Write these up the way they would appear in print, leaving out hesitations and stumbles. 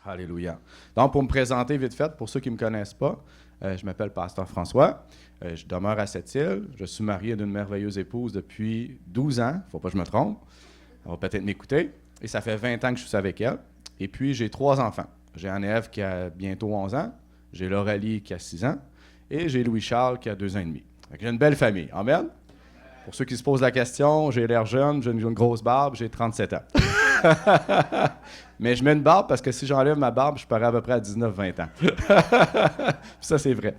Alléluia. Donc, pour me présenter vite fait, pour ceux qui ne me connaissent pas, je m'appelle Pasteur François. Je demeure à Sept-Îles. Je suis marié d'une merveilleuse épouse depuis 12 ans. Il ne faut pas que je me trompe. Elle va peut-être m'écouter. Et ça fait 20 ans que je suis avec elle. Et puis, j'ai 3 enfants. J'ai Anne-Ève qui a bientôt 11 ans. J'ai Laurelie qui a 6 ans. Et j'ai Louis-Charles qui a 2 ans et demi. J'ai une belle famille. Amen. Pour ceux qui se posent la question, j'ai l'air jeune, j'ai une grosse barbe, j'ai 37 ans. Mais je mets une barbe parce que si j'enlève ma barbe, je parais à peu près à 19-20 ans. Ça, c'est vrai.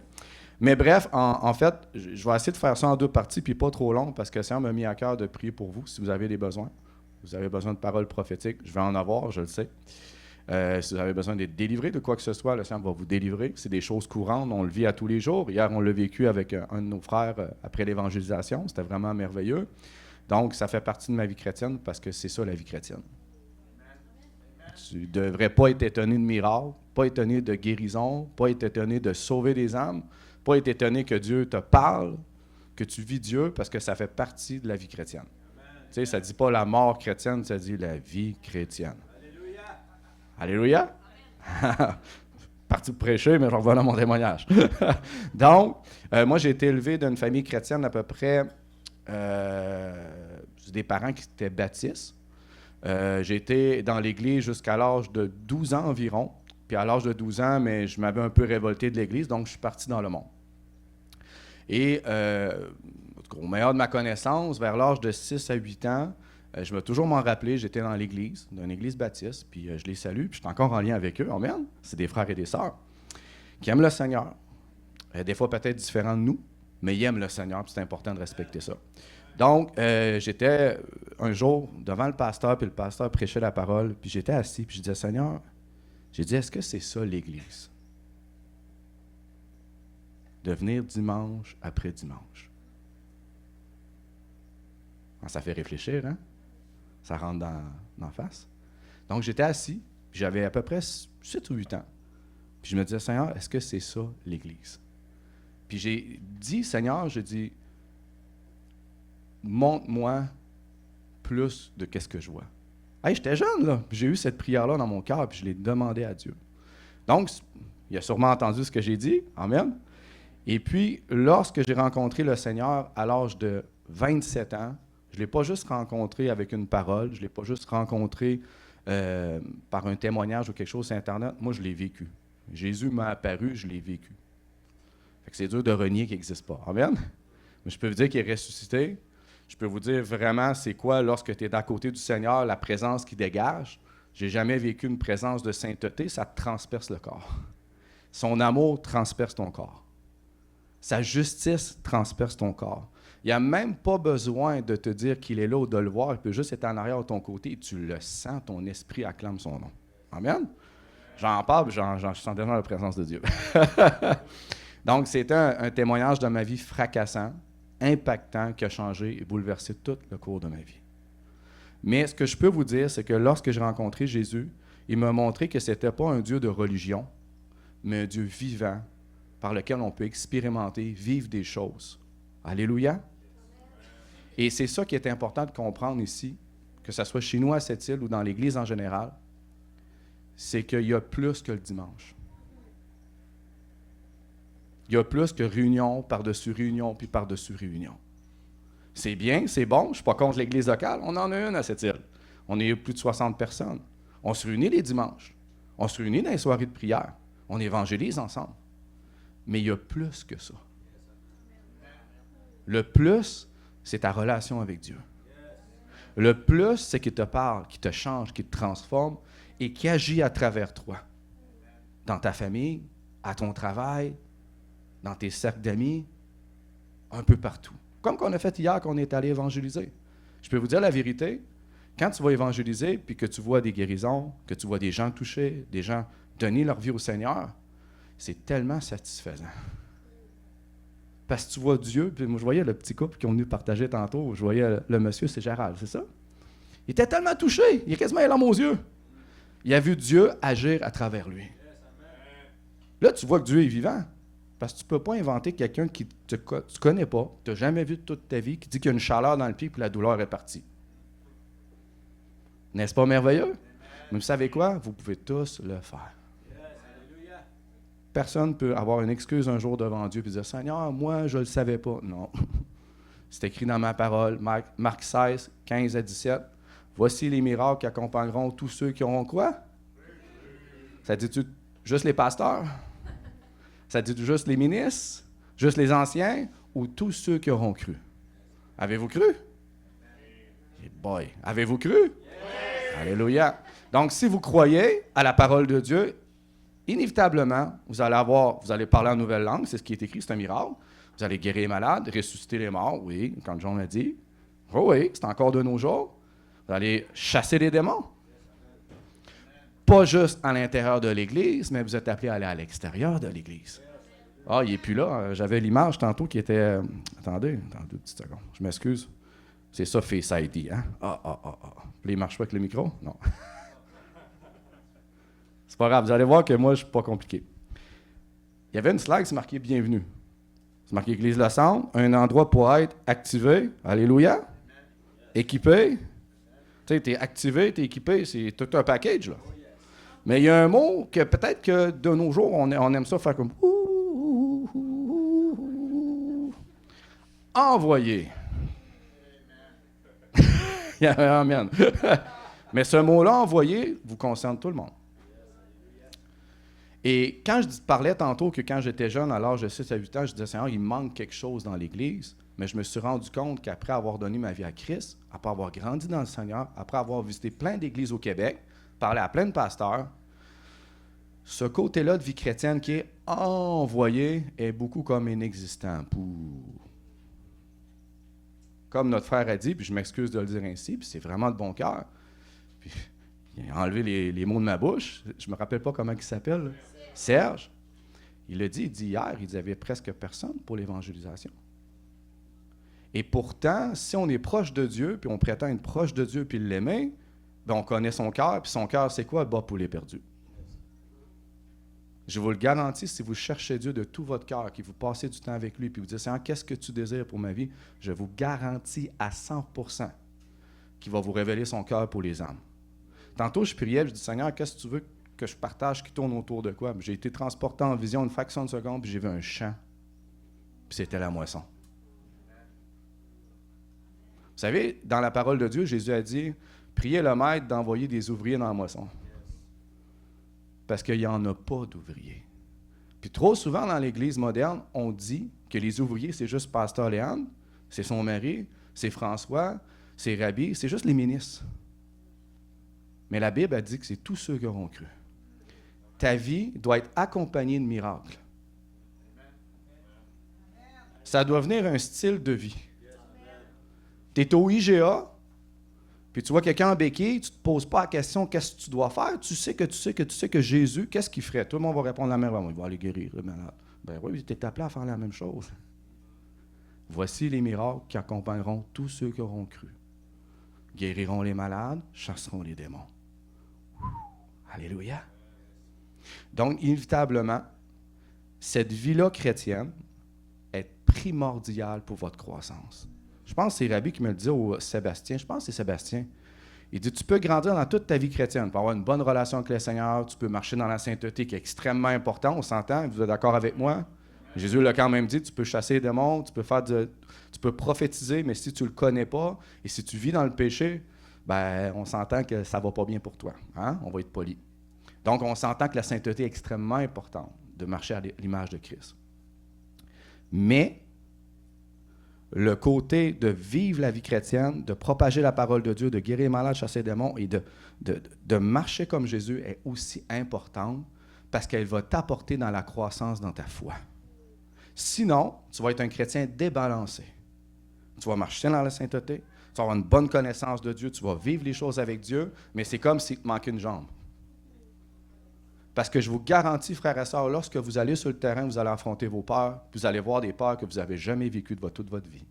Mais bref, en fait, je vais essayer de faire ça en 2 parties, puis pas trop long, parce que le Seigneur m'a mis à cœur de prier pour vous, si vous avez des besoins. Vous avez besoin de paroles prophétiques, je vais en avoir, je le sais. Si vous avez besoin d'être délivré de quoi que ce soit, le Seigneur va vous délivrer. C'est des choses courantes, on le vit à tous les jours. Hier, on l'a vécu avec un de nos frères après l'évangélisation. C'était vraiment merveilleux. Donc, ça fait partie de ma vie chrétienne parce que c'est ça la vie chrétienne. Tu ne devrais pas être étonné de miracles, pas étonné de guérison, pas être étonné de sauver des âmes, pas être étonné que Dieu te parle, que tu vis Dieu, parce que ça fait partie de la vie chrétienne. Tu sais, ça ne dit pas la mort chrétienne, ça dit la vie chrétienne. Alléluia! Parti pour prêcher, mais je reviens à mon témoignage. Donc, moi, j'ai été élevé d'une famille chrétienne à peu près, des parents qui étaient baptistes. J'ai été dans l'Église jusqu'à l'âge de 12 ans environ. Puis à l'âge de 12 ans, mais je m'avais un peu révolté de l'Église, donc je suis parti dans le monde. Et au meilleur de ma connaissance, vers l'âge de 6 à 8 ans, je vais toujours m'en rappeler, j'étais dans l'église, d'une église baptiste, puis je les salue, puis je suis encore en lien avec eux, amen. C'est des frères et des sœurs qui aiment le Seigneur. Des fois peut-être différents de nous, mais ils aiment le Seigneur, puis c'est important de respecter ça. Donc, j'étais un jour devant le pasteur, puis le pasteur prêchait la parole, puis j'étais assis, puis je disais, Seigneur, j'ai dit, est-ce que c'est ça l'église? De venir dimanche après dimanche. Ça fait réfléchir, hein? Ça rentre dans face. Donc, j'étais assis, puis j'avais à peu près 7 ou 8 ans. Puis je me disais, Seigneur, est-ce que c'est ça, l'Église? Puis j'ai dit, Seigneur, je dis, montre-moi plus de qu'est-ce que je vois. Hey, j'étais jeune, là. Puis j'ai eu cette prière-là dans mon cœur, puis je l'ai demandé à Dieu. Donc, il a sûrement entendu ce que j'ai dit. Amen. Et puis, lorsque j'ai rencontré le Seigneur à l'âge de 27 ans, je ne l'ai pas juste rencontré avec une parole, je ne l'ai pas juste rencontré par un témoignage ou quelque chose sur Internet. Moi, je l'ai vécu. Jésus m'a apparu, je l'ai vécu. Fait que c'est dur de renier qu'il n'existe pas. Amen? Mais je peux vous dire qu'il est ressuscité. Je peux vous dire vraiment c'est quoi lorsque tu es à côté du Seigneur, la présence qui dégage. Je n'ai jamais vécu une présence de sainteté, ça transperce le corps. Son amour transperce ton corps. Sa justice transperce ton corps. Il n'y a même pas besoin de te dire qu'il est là ou de le voir. Il peut juste être en arrière de ton côté et tu le sens, ton esprit acclame son nom. Amen? J'en parle, je sens déjà la présence de Dieu. Donc, c'était un témoignage de ma vie fracassant, impactant, qui a changé et bouleversé tout le cours de ma vie. Mais ce que je peux vous dire, c'est que lorsque j'ai rencontré Jésus, il m'a montré que ce n'était pas un Dieu de religion, mais un Dieu vivant par lequel on peut expérimenter, vivre des choses. Alléluia! Et c'est ça qui est important de comprendre ici, que ce soit chez nous à Sept-Îles ou dans l'Église en général, c'est qu'il y a plus que le dimanche. Il y a plus que réunion par-dessus réunion, puis par-dessus réunion. C'est bien, c'est bon, je ne suis pas contre l'Église locale, on en a une à Sept-Îles. On est plus de 60 personnes. On se réunit les dimanches. On se réunit dans les soirées de prière. On évangélise ensemble. Mais il y a plus que ça. Le plus, c'est ta relation avec Dieu. Le plus, c'est qu'il te parle, qu'il te change, qu'il te transforme et qui agit à travers toi. Dans ta famille, à ton travail, dans tes cercles d'amis, un peu partout. Comme qu'on a fait hier quand on est allé évangéliser. Je peux vous dire la vérité, quand tu vas évangéliser puis que tu vois des guérisons, que tu vois des gens touchés, des gens donner leur vie au Seigneur, c'est tellement satisfaisant. Parce que tu vois Dieu, puis moi je voyais le petit couple qui ont venu partager tantôt, je voyais le monsieur, c'est Gérald, c'est ça? Il était tellement touché, il a quasiment les larmes aux yeux. Il a vu Dieu agir à travers lui. Là, tu vois que Dieu est vivant, parce que tu ne peux pas inventer quelqu'un qui tu ne connais pas, tu n'as jamais vu de toute ta vie, qui dit qu'il y a une chaleur dans le pied et que la douleur est partie. N'est-ce pas merveilleux? Mais vous savez quoi? Vous pouvez tous le faire. Personne ne peut avoir une excuse un jour devant Dieu et dire « Seigneur, moi, je ne le savais pas. » Non. C'est écrit dans ma parole, Marc 16, 15 à 17. « Voici les miracles qui accompagneront tous ceux qui auront quoi? » Ça dit-tu juste les pasteurs? Ça dit juste les ministres? Juste les anciens? Ou tous ceux qui auront cru? Avez-vous cru? Hey boy, avez-vous cru? Yes. Alléluia. Donc, si vous croyez à la parole de Dieu, inévitablement, vous allez parler en nouvelle langue, c'est ce qui est écrit, c'est un miracle. Vous allez guérir les malades, ressusciter les morts, oui, quand Jean l'a dit. Oh oui, c'est encore de nos jours. Vous allez chasser les démons. Pas juste à l'intérieur de l'Église, mais vous êtes appelés à aller à l'extérieur de l'Église. Ah, il n'est plus là. J'avais l'image tantôt qui était... Attendez une petite seconde. Je m'excuse. C'est ça, Face ID, hein? Puis il marche pas avec le micro? Non. C'est pas grave. Vous allez voir que moi, je suis pas compliqué. Il y avait une slide, c'est marqué « Bienvenue ». C'est marqué « Église Le Centre », un endroit pour être activé. Alléluia. Équipé. Tu sais, tu es activé, tu es équipé, c'est tout un package, là. Mais il y a un mot que peut-être que de nos jours, on aime ça faire comme envoyer. Amen. Mais ce mot-là, envoyer, vous concerne tout le monde. Et quand je parlais tantôt que quand j'étais jeune, à l'âge de 6 à 8 ans, je disais, Seigneur, il manque quelque chose dans l'Église. Mais je me suis rendu compte qu'après avoir donné ma vie à Christ, après avoir grandi dans le Seigneur, après avoir visité plein d'églises au Québec, parlé à plein de pasteurs, ce côté-là de vie chrétienne qui est envoyé est beaucoup comme inexistant. Comme notre frère a dit, puis je m'excuse de le dire ainsi, puis c'est vraiment de bon cœur. Puis il a enlevé les mots de ma bouche. Je ne me rappelle pas comment il s'appelle. Serge. Il a dit hier, il n'y avait presque personne pour l'évangélisation. Et pourtant, si on est proche de Dieu, puis on prétend être proche de Dieu, puis l'aimer, bien on connaît son cœur, puis son cœur, c'est quoi? Le bas poulet perdu. Je vous le garantis, si vous cherchez Dieu de tout votre cœur, que vous passez du temps avec lui, puis vous dites, Seigneur, qu'est-ce que tu désires pour ma vie? Je vous garantis à 100% qu'il va vous révéler son cœur pour les âmes. Tantôt, je priais, je dis, Seigneur, qu'est-ce que tu veux que je partage qui tourne autour de quoi? J'ai été transporté en vision une fraction de seconde, puis j'ai vu un champ, puis c'était la moisson. Vous savez, dans la parole de Dieu, Jésus a dit, priez le maître d'envoyer des ouvriers dans la moisson. Parce qu'il n'y en a pas d'ouvriers. Puis trop souvent dans l'Église moderne, on dit que les ouvriers, c'est juste Pasteur Léandre, c'est son mari, c'est François, c'est Rabbi, c'est juste les ministres. Mais la Bible a dit que c'est tous ceux qui auront cru. Ta vie doit être accompagnée de miracles. Ça doit venir un style de vie. Tu es au IGA, puis tu vois quelqu'un en béquille, tu ne te poses pas la question qu'est-ce que tu dois faire. Tu sais que Jésus, qu'est-ce qu'il ferait? Tout le monde va répondre la même chose. Il va aller guérir le malade. Ben oui, tu es appelé à faire la même chose. Voici les miracles qui accompagneront tous ceux qui auront cru. Guériront les malades, chasseront les démons. Alléluia. Donc, inévitablement, cette vie-là chrétienne est primordiale pour votre croissance. Je pense que c'est Rabbi qui me le dit au Sébastien. Je pense que c'est Sébastien. Il dit, tu peux grandir dans toute ta vie chrétienne. Tu peux avoir une bonne relation avec le Seigneur. Tu peux marcher dans la sainteté qui est extrêmement important. On s'entend? Vous êtes d'accord avec moi? Jésus l'a quand même dit, tu peux chasser les démons, tu peux prophétiser, mais si tu ne le connais pas et si tu vis dans le péché, ben, on s'entend que ça ne va pas bien pour toi. Hein? On va être poli. Donc, on s'entend que la sainteté est extrêmement importante de marcher à l'image de Christ. Mais le côté de vivre la vie chrétienne, de propager la parole de Dieu, de guérir les malades, chasser les démons et de marcher comme Jésus est aussi importante parce qu'elle va t'apporter dans la croissance dans ta foi. Sinon, tu vas être un chrétien débalancé. Tu vas marcher dans la sainteté, tu vas avoir une bonne connaissance de Dieu, tu vas vivre les choses avec Dieu, mais c'est comme s'il te manquait une jambe. Parce que je vous garantis, frères et sœurs, lorsque vous allez sur le terrain, vous allez affronter vos peurs, vous allez voir des peurs que vous n'avez jamais vécues de toute votre vie.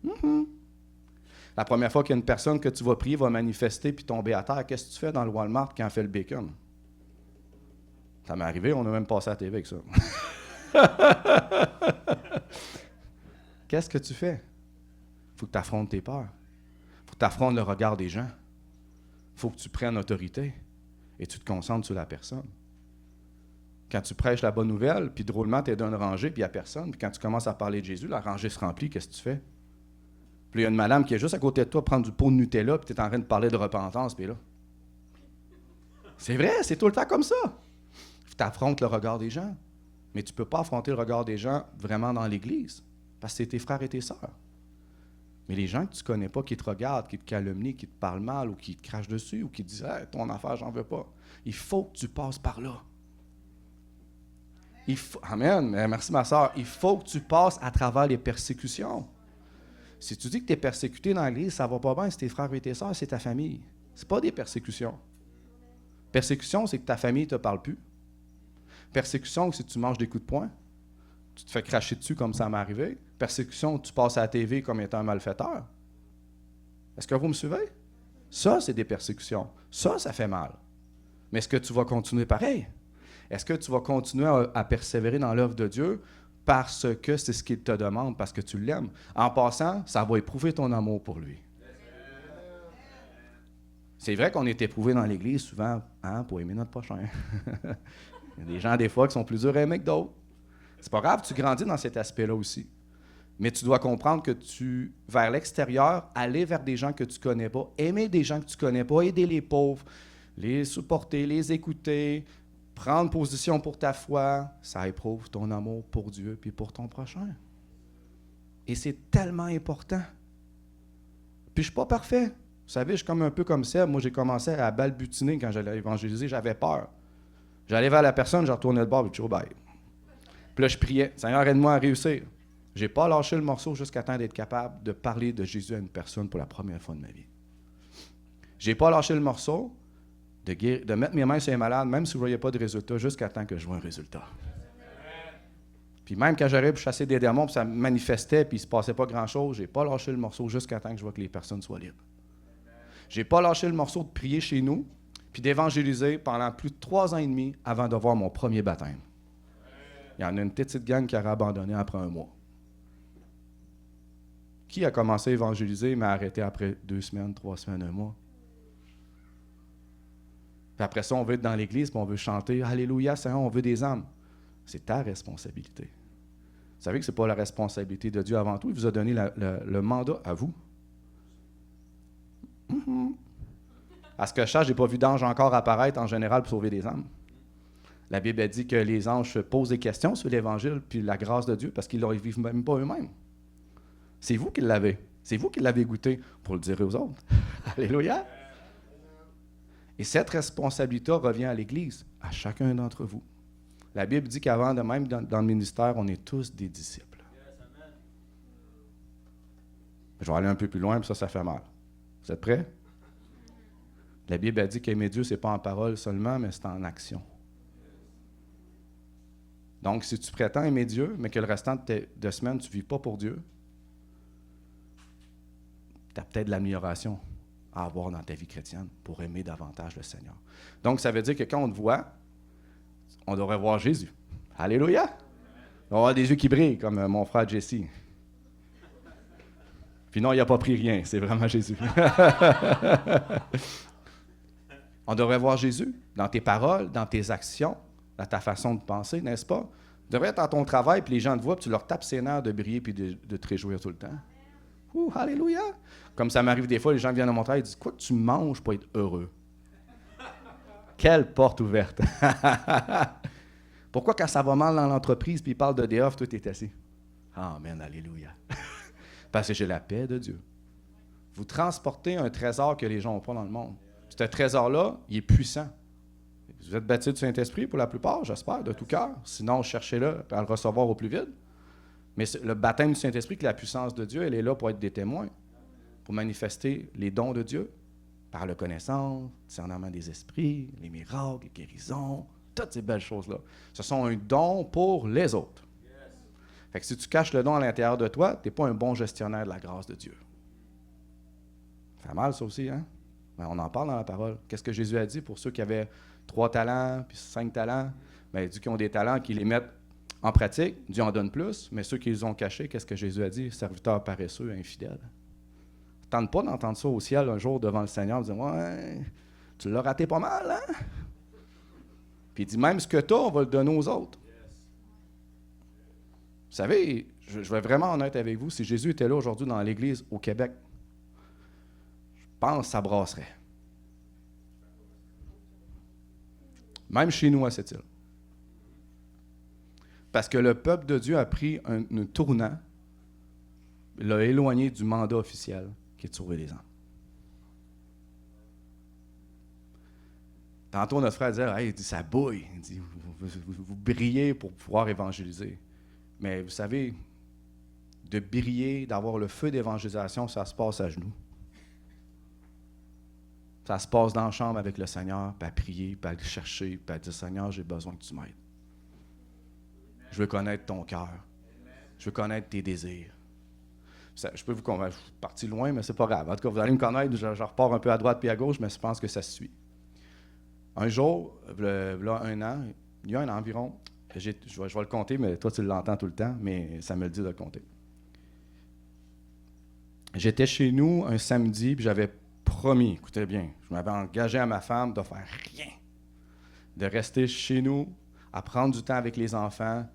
Mm-hmm. La première fois qu'il y a une personne que tu vas prier va manifester puis tomber à terre, qu'est-ce que tu fais dans le Walmart quand on fait le bacon? Ça m'est arrivé, on a même passé à la TV avec ça. Qu'est-ce que tu fais? Il faut que tu affrontes tes peurs. Il faut que tu affrontes le regard des gens. Il faut que tu prennes autorité et tu te concentres sur la personne. Quand tu prêches la bonne nouvelle, puis drôlement, tu es dans une rangée, puis il n'y a personne, puis quand tu commences à parler de Jésus, la rangée se remplit, qu'est-ce que tu fais? Puis il y a une madame qui est juste à côté de toi, prendre du pot de Nutella, puis tu es en train de parler de repentance, puis là. C'est vrai, c'est tout le temps comme ça. Tu affrontes le regard des gens, mais tu ne peux pas affronter le regard des gens vraiment dans l'Église, parce que c'est tes frères et tes sœurs. Mais les gens que tu ne connais pas, qui te regardent, qui te calomnient, qui te parlent mal, ou qui te crachent dessus, ou qui te disent hey, « ton affaire, j'en veux pas », il faut que tu passes par là. Amen, merci ma soeur. Il faut que tu passes à travers les persécutions. Si tu dis que tu es persécuté dans l'Église, ça ne va pas bien, c'est tes frères et tes sœurs, c'est ta famille. Ce n'est pas des persécutions. Persécution, c'est que ta famille ne te parle plus. Persécution, c'est que tu manges des coups de poing. Tu te fais cracher dessus comme ça m'est arrivé. Persécution, tu passes à la TV comme étant un malfaiteur. Est-ce que vous me suivez? Ça, c'est des persécutions. Ça fait mal. Mais est-ce que tu vas continuer pareil? Est-ce que tu vas continuer à persévérer dans l'œuvre de Dieu parce que c'est ce qu'il te demande, parce que tu l'aimes? En passant, ça va éprouver ton amour pour lui. C'est vrai qu'on est éprouvé dans l'Église souvent pour aimer notre prochain. Il y a des gens, des fois, qui sont plus durs à aimer que d'autres. C'est pas grave, tu grandis dans cet aspect-là aussi. Mais tu dois comprendre que vers l'extérieur, aller vers des gens que tu ne connais pas, aimer des gens que tu ne connais pas, aider les pauvres, les supporter, les écouter, prendre position pour ta foi, ça éprouve ton amour pour Dieu et pour ton prochain. Et c'est tellement important. Puis je ne suis pas parfait. Vous savez, je suis comme un peu comme ça. Moi, j'ai commencé à balbutiner quand j'allais évangéliser. J'avais peur. J'allais vers la personne, je retournais le bord, puis bye. Puis là, je priais. Seigneur, aide-moi à réussir. Je n'ai pas lâché le morceau jusqu'à temps d'être capable de parler de Jésus à une personne pour la première fois de ma vie. Je n'ai pas lâché le morceau de mettre mes mains sur les malades, même si je ne voyais pas de résultat, jusqu'à temps que je vois un résultat. Puis même quand j'arrive pour chasser des démons, puis ça me manifestait, puis il ne se passait pas grand-chose, je n'ai pas lâché le morceau jusqu'à temps que je vois que les personnes soient libres. Je n'ai pas lâché le morceau de prier chez nous, puis d'évangéliser pendant plus de 3 ans et demi avant de voir mon premier baptême. Il y en a une petite gang qui a abandonné après 1 mois. Qui a commencé à évangéliser, mais a arrêté après 2 semaines, 3 semaines, 1 mois? Puis après ça, on veut être dans l'Église, puis on veut chanter « Alléluia, Seigneur, on veut des âmes ». C'est ta responsabilité. Vous savez que ce n'est pas la responsabilité de Dieu avant tout. Il vous a donné le mandat à vous. À ce que je sache, je n'ai pas vu d'ange encore apparaître en général pour sauver des âmes. La Bible a dit que les anges se posent des questions sur l'Évangile puis la grâce de Dieu parce qu'ils ne le vivent même pas eux-mêmes. C'est vous qui l'avez. C'est vous qui l'avez goûté pour le dire aux autres. Alléluia! Et cette responsabilité revient à l'Église, à chacun d'entre vous. La Bible dit qu'avant, même dans le ministère, on est tous des disciples. Je vais aller un peu plus loin, puis ça fait mal. Vous êtes prêts? La Bible a dit qu'aimer Dieu, ce n'est pas en parole seulement, mais c'est en action. Donc, si tu prétends aimer Dieu, mais que le restant de semaine, tu ne vis pas pour Dieu, tu as peut-être de l'amélioration à avoir dans ta vie chrétienne pour aimer davantage le Seigneur. Donc, ça veut dire que quand on te voit, on devrait voir Jésus. Alléluia! On va avoir des yeux qui brillent, comme mon frère Jesse. Puis non, il n'a pas pris rien, c'est vraiment Jésus. On devrait voir Jésus dans tes paroles, dans tes actions, dans ta façon de penser, n'est-ce pas? Tu devrais être dans ton travail, puis les gens te voient, puis tu leur tapes ses nerfs de briller puis de te réjouir tout le temps. Alléluia! Comme ça m'arrive des fois, les gens viennent à mon travail et disent « Quoi que tu manges pour être heureux? » Quelle porte ouverte! Pourquoi quand ça va mal dans l'entreprise puis ils parlent de d'EDF, toi, tu es assis? Amen, alléluia. Parce que j'ai la paix de Dieu. Vous transportez un trésor que les gens n'ont pas dans le monde. Ce trésor-là, il est puissant. Vous êtes baptisés du Saint-Esprit pour la plupart, j'espère, de tout cœur. Sinon, cherchez-le à le recevoir au plus vite. Mais le baptême du Saint-Esprit, que la puissance de Dieu, elle est là pour être des témoins, pour manifester les dons de Dieu, par la connaissance, le discernement des esprits, les miracles, les guérisons, toutes ces belles choses-là. Ce sont un don pour les autres. Fait que si tu caches le don à l'intérieur de toi, tu n'es pas un bon gestionnaire de la grâce de Dieu. Ça fait mal, ça aussi, hein? Ben, on en parle dans la parole. Qu'est-ce que Jésus a dit pour ceux qui avaient 3 talents puis 5 talents? Ben, il dit qu'ils ont des talents, qu'ils les mettent en pratique. Dieu en donne plus, mais ceux qui les ont cachés, qu'est-ce que Jésus a dit? Serviteurs paresseux, infidèles. Tente pas d'entendre ça au ciel un jour devant le Seigneur en disant « Ouais, tu l'as raté pas mal, hein? Puis il dit, même ce que tu as, on va le donner aux autres. Vous savez, je vais être vraiment honnête avec vous, si Jésus était là aujourd'hui dans l'Église au Québec, je pense que ça brasserait. Même chez nous à cette île. Parce que le peuple de Dieu a pris un tournant, l'a éloigné du mandat officiel qui est de sauver les âmes. Tantôt, notre frère disait, hey, il dit, ça bouille. Il dit, vous brillez pour pouvoir évangéliser. Mais vous savez, de briller, d'avoir le feu d'évangélisation, ça se passe à genoux. Ça se passe dans la chambre avec le Seigneur, puis à prier, puis à le chercher, puis à dire, Seigneur, j'ai besoin que tu m'aides. Je veux connaître ton cœur. Je veux connaître tes désirs. Je peux vous convaincre, je suis parti loin, mais c'est pas grave. En tout cas, vous allez me connaître, je repars un peu à droite puis à gauche, mais je pense que ça se suit. Un jour, il y a un an environ, je vais le compter, mais toi, tu l'entends tout le temps, mais ça me le dit de le compter. J'étais chez nous un samedi, puis j'avais promis, écoutez bien, je m'avais engagé à ma femme de faire rien, de rester chez nous, à prendre du temps avec les enfants,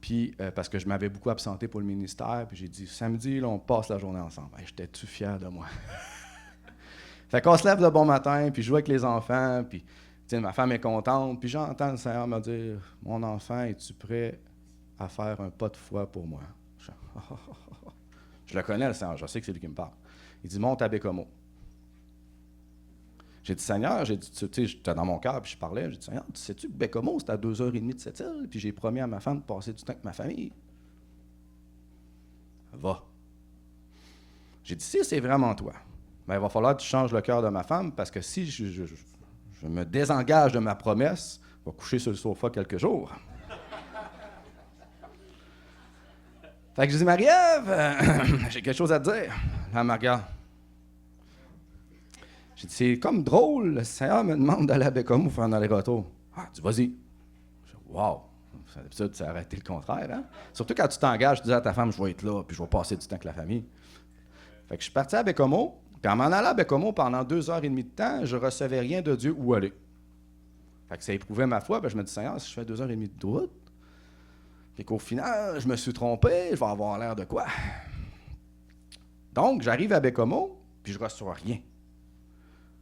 puis parce que je m'avais beaucoup absenté pour le ministère, puis j'ai dit, samedi, là, on passe la journée ensemble. Hey, j'étais-tu fier de moi? Fait qu'on se lève le bon matin, puis je joue avec les enfants, puis ma femme est contente, puis j'entends le Seigneur me dire, mon enfant, es-tu prêt à faire un pas de foi pour moi? Je le connais, le Seigneur, je sais que c'est lui qui me parle. Il dit, monte à Bécomo. J'ai dit, Seigneur, j'ai dit, tu sais, j'étais dans mon cœur, puis je parlais, j'ai dit, Seigneur, tu sais-tu que Bécomo, c'est à 2h30 de cette île, puis j'ai promis à ma femme de passer du temps avec ma famille. Va. J'ai dit, si c'est vraiment toi, ben, il va falloir que tu changes le cœur de ma femme, parce que si je me désengage de ma promesse, je vais coucher sur le sofa quelques jours. Fait que je dis, Marie-Ève, j'ai quelque chose à te dire. Là, elle me regarde. J'ai dit, c'est comme drôle, le Seigneur me demande d'aller à Bécomo faire un aller-retour. Ah, dis, vas-y. Je dis, wow, d'habitude, ça aurait été le contraire, hein? Surtout quand tu t'engages, tu dis à ta femme, je vais être là, puis je vais passer du temps avec la famille. Fait que je suis parti à Bécomo, puis en m'en allant à Bécomo, pendant 2h30 de temps, je ne recevais rien de Dieu où aller. Fait que ça éprouvait ma foi, puis je me dis, Seigneur, si je fais 2h30 de route, puis qu'au final, je me suis trompé, je vais avoir l'air de quoi? Donc, j'arrive à Bécomo, puis je ne reçois rien.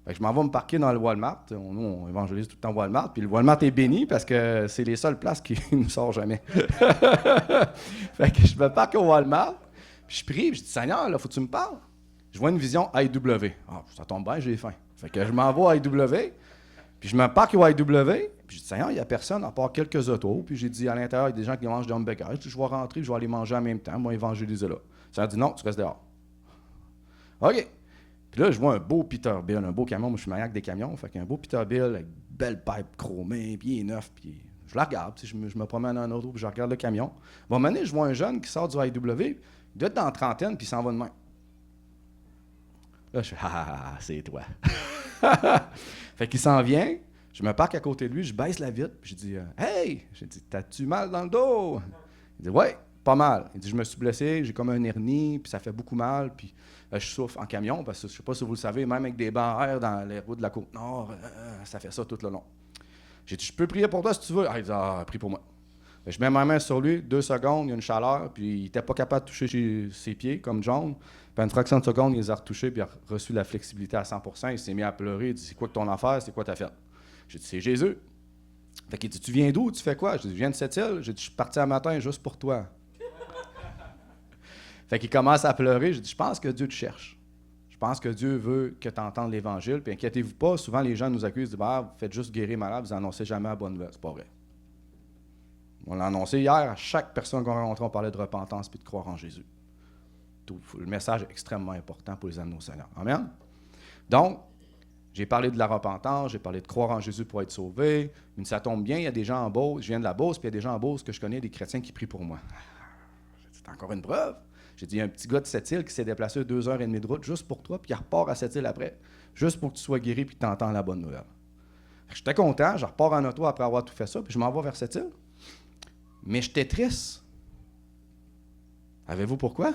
Fait que je m'en vais me parquer dans le Walmart. Nous, on évangélise tout le temps Walmart. Puis le Walmart est béni parce que c'est les seules places qui ne sortent jamais. Fait que je me parque au Walmart. Puis je prie. Puis je dis, Seigneur, là, faut que tu me parles. Je vois une vision IW. Ah, ça tombe bien, j'ai faim. Fait que je m'en vais à IW. Puis je me parque au IW. Puis je dis, Seigneur, il n'y a personne à part quelques autos. Puis j'ai dit, à l'intérieur, il y a des gens qui mangent des hamburgers. Je dis, je vais rentrer. Je vais aller manger en même temps. Moi, évangéliser là. Ça a dit, non, tu restes dehors. OK. Puis là, je vois un beau Peterbilt, un beau camion. Moi, je suis maniaque des camions. Fait qu'un beau Peterbilt avec belle pipe chromée, puis il est neuf. Puis je la regarde. Je me promène dans un auto, puis je regarde le camion. À un moment donné, je vois un jeune qui sort du IW. Il doit être dans la trentaine, puis il s'en va de main. Là, je fais, ah, c'est toi. Fait qu'il s'en vient. Je me parque à côté de lui, je baisse la vitre, puis je dis, hey! J'ai dit, t'as-tu mal dans le dos? Il dit, ouais, pas mal. Il dit, je me suis blessé, j'ai comme un hernie, puis ça fait beaucoup mal, puis je souffre en camion, parce que je ne sais pas si vous le savez, même avec des barrières dans les routes de la Côte-Nord, ça fait ça tout le long. J'ai dit, je peux prier pour toi si tu veux. Ah, il dit, ah, prie pour moi. Je mets ma main sur lui, 2 secondes, il y a une chaleur, puis il n'était pas capable de toucher ses pieds, comme John. Puis une fraction de seconde, il les a retouchés, puis il a reçu la flexibilité à 100%. Il s'est mis à pleurer, il dit, c'est quoi que ton affaire, c'est quoi ta fête? J'ai dit, c'est Jésus. Fait qu'il dit, tu viens d'où, tu fais quoi? J'ai dit, je viens de cette île. J'ai dit, je suis parti un matin juste pour toi. Fait qu'il commence à pleurer. J'ai dit, je pense que Dieu te cherche. Je pense que Dieu veut que tu entendes l'Évangile. Puis inquiétez-vous pas, souvent les gens nous accusent de dire, vous faites juste guérir malade, vous n'annoncez jamais la bonne nouvelle. C'est pas vrai. On l'a annoncé hier, à chaque personne qu'on rencontrait, on parlait de repentance puis de croire en Jésus. Le message est extrêmement important pour les amener au Seigneur. Amen? Donc, j'ai parlé de la repentance, j'ai parlé de croire en Jésus pour être sauvé. Mais ça tombe bien, il y a des gens en Beauce, je viens de la Beauce, puis il y a des gens en Beauce que je connais, des chrétiens qui prient pour moi. C'est encore une preuve. J'ai dit, il y a un petit gars de cette île qui s'est déplacé 2h30 de route juste pour toi, puis il repart à cette île après, juste pour que tu sois guéri puis que tu entends la bonne nouvelle. J'étais content, je repars en auto après avoir tout fait ça, puis je m'en vais vers cette île. Mais j'étais triste. Savez-vous pourquoi?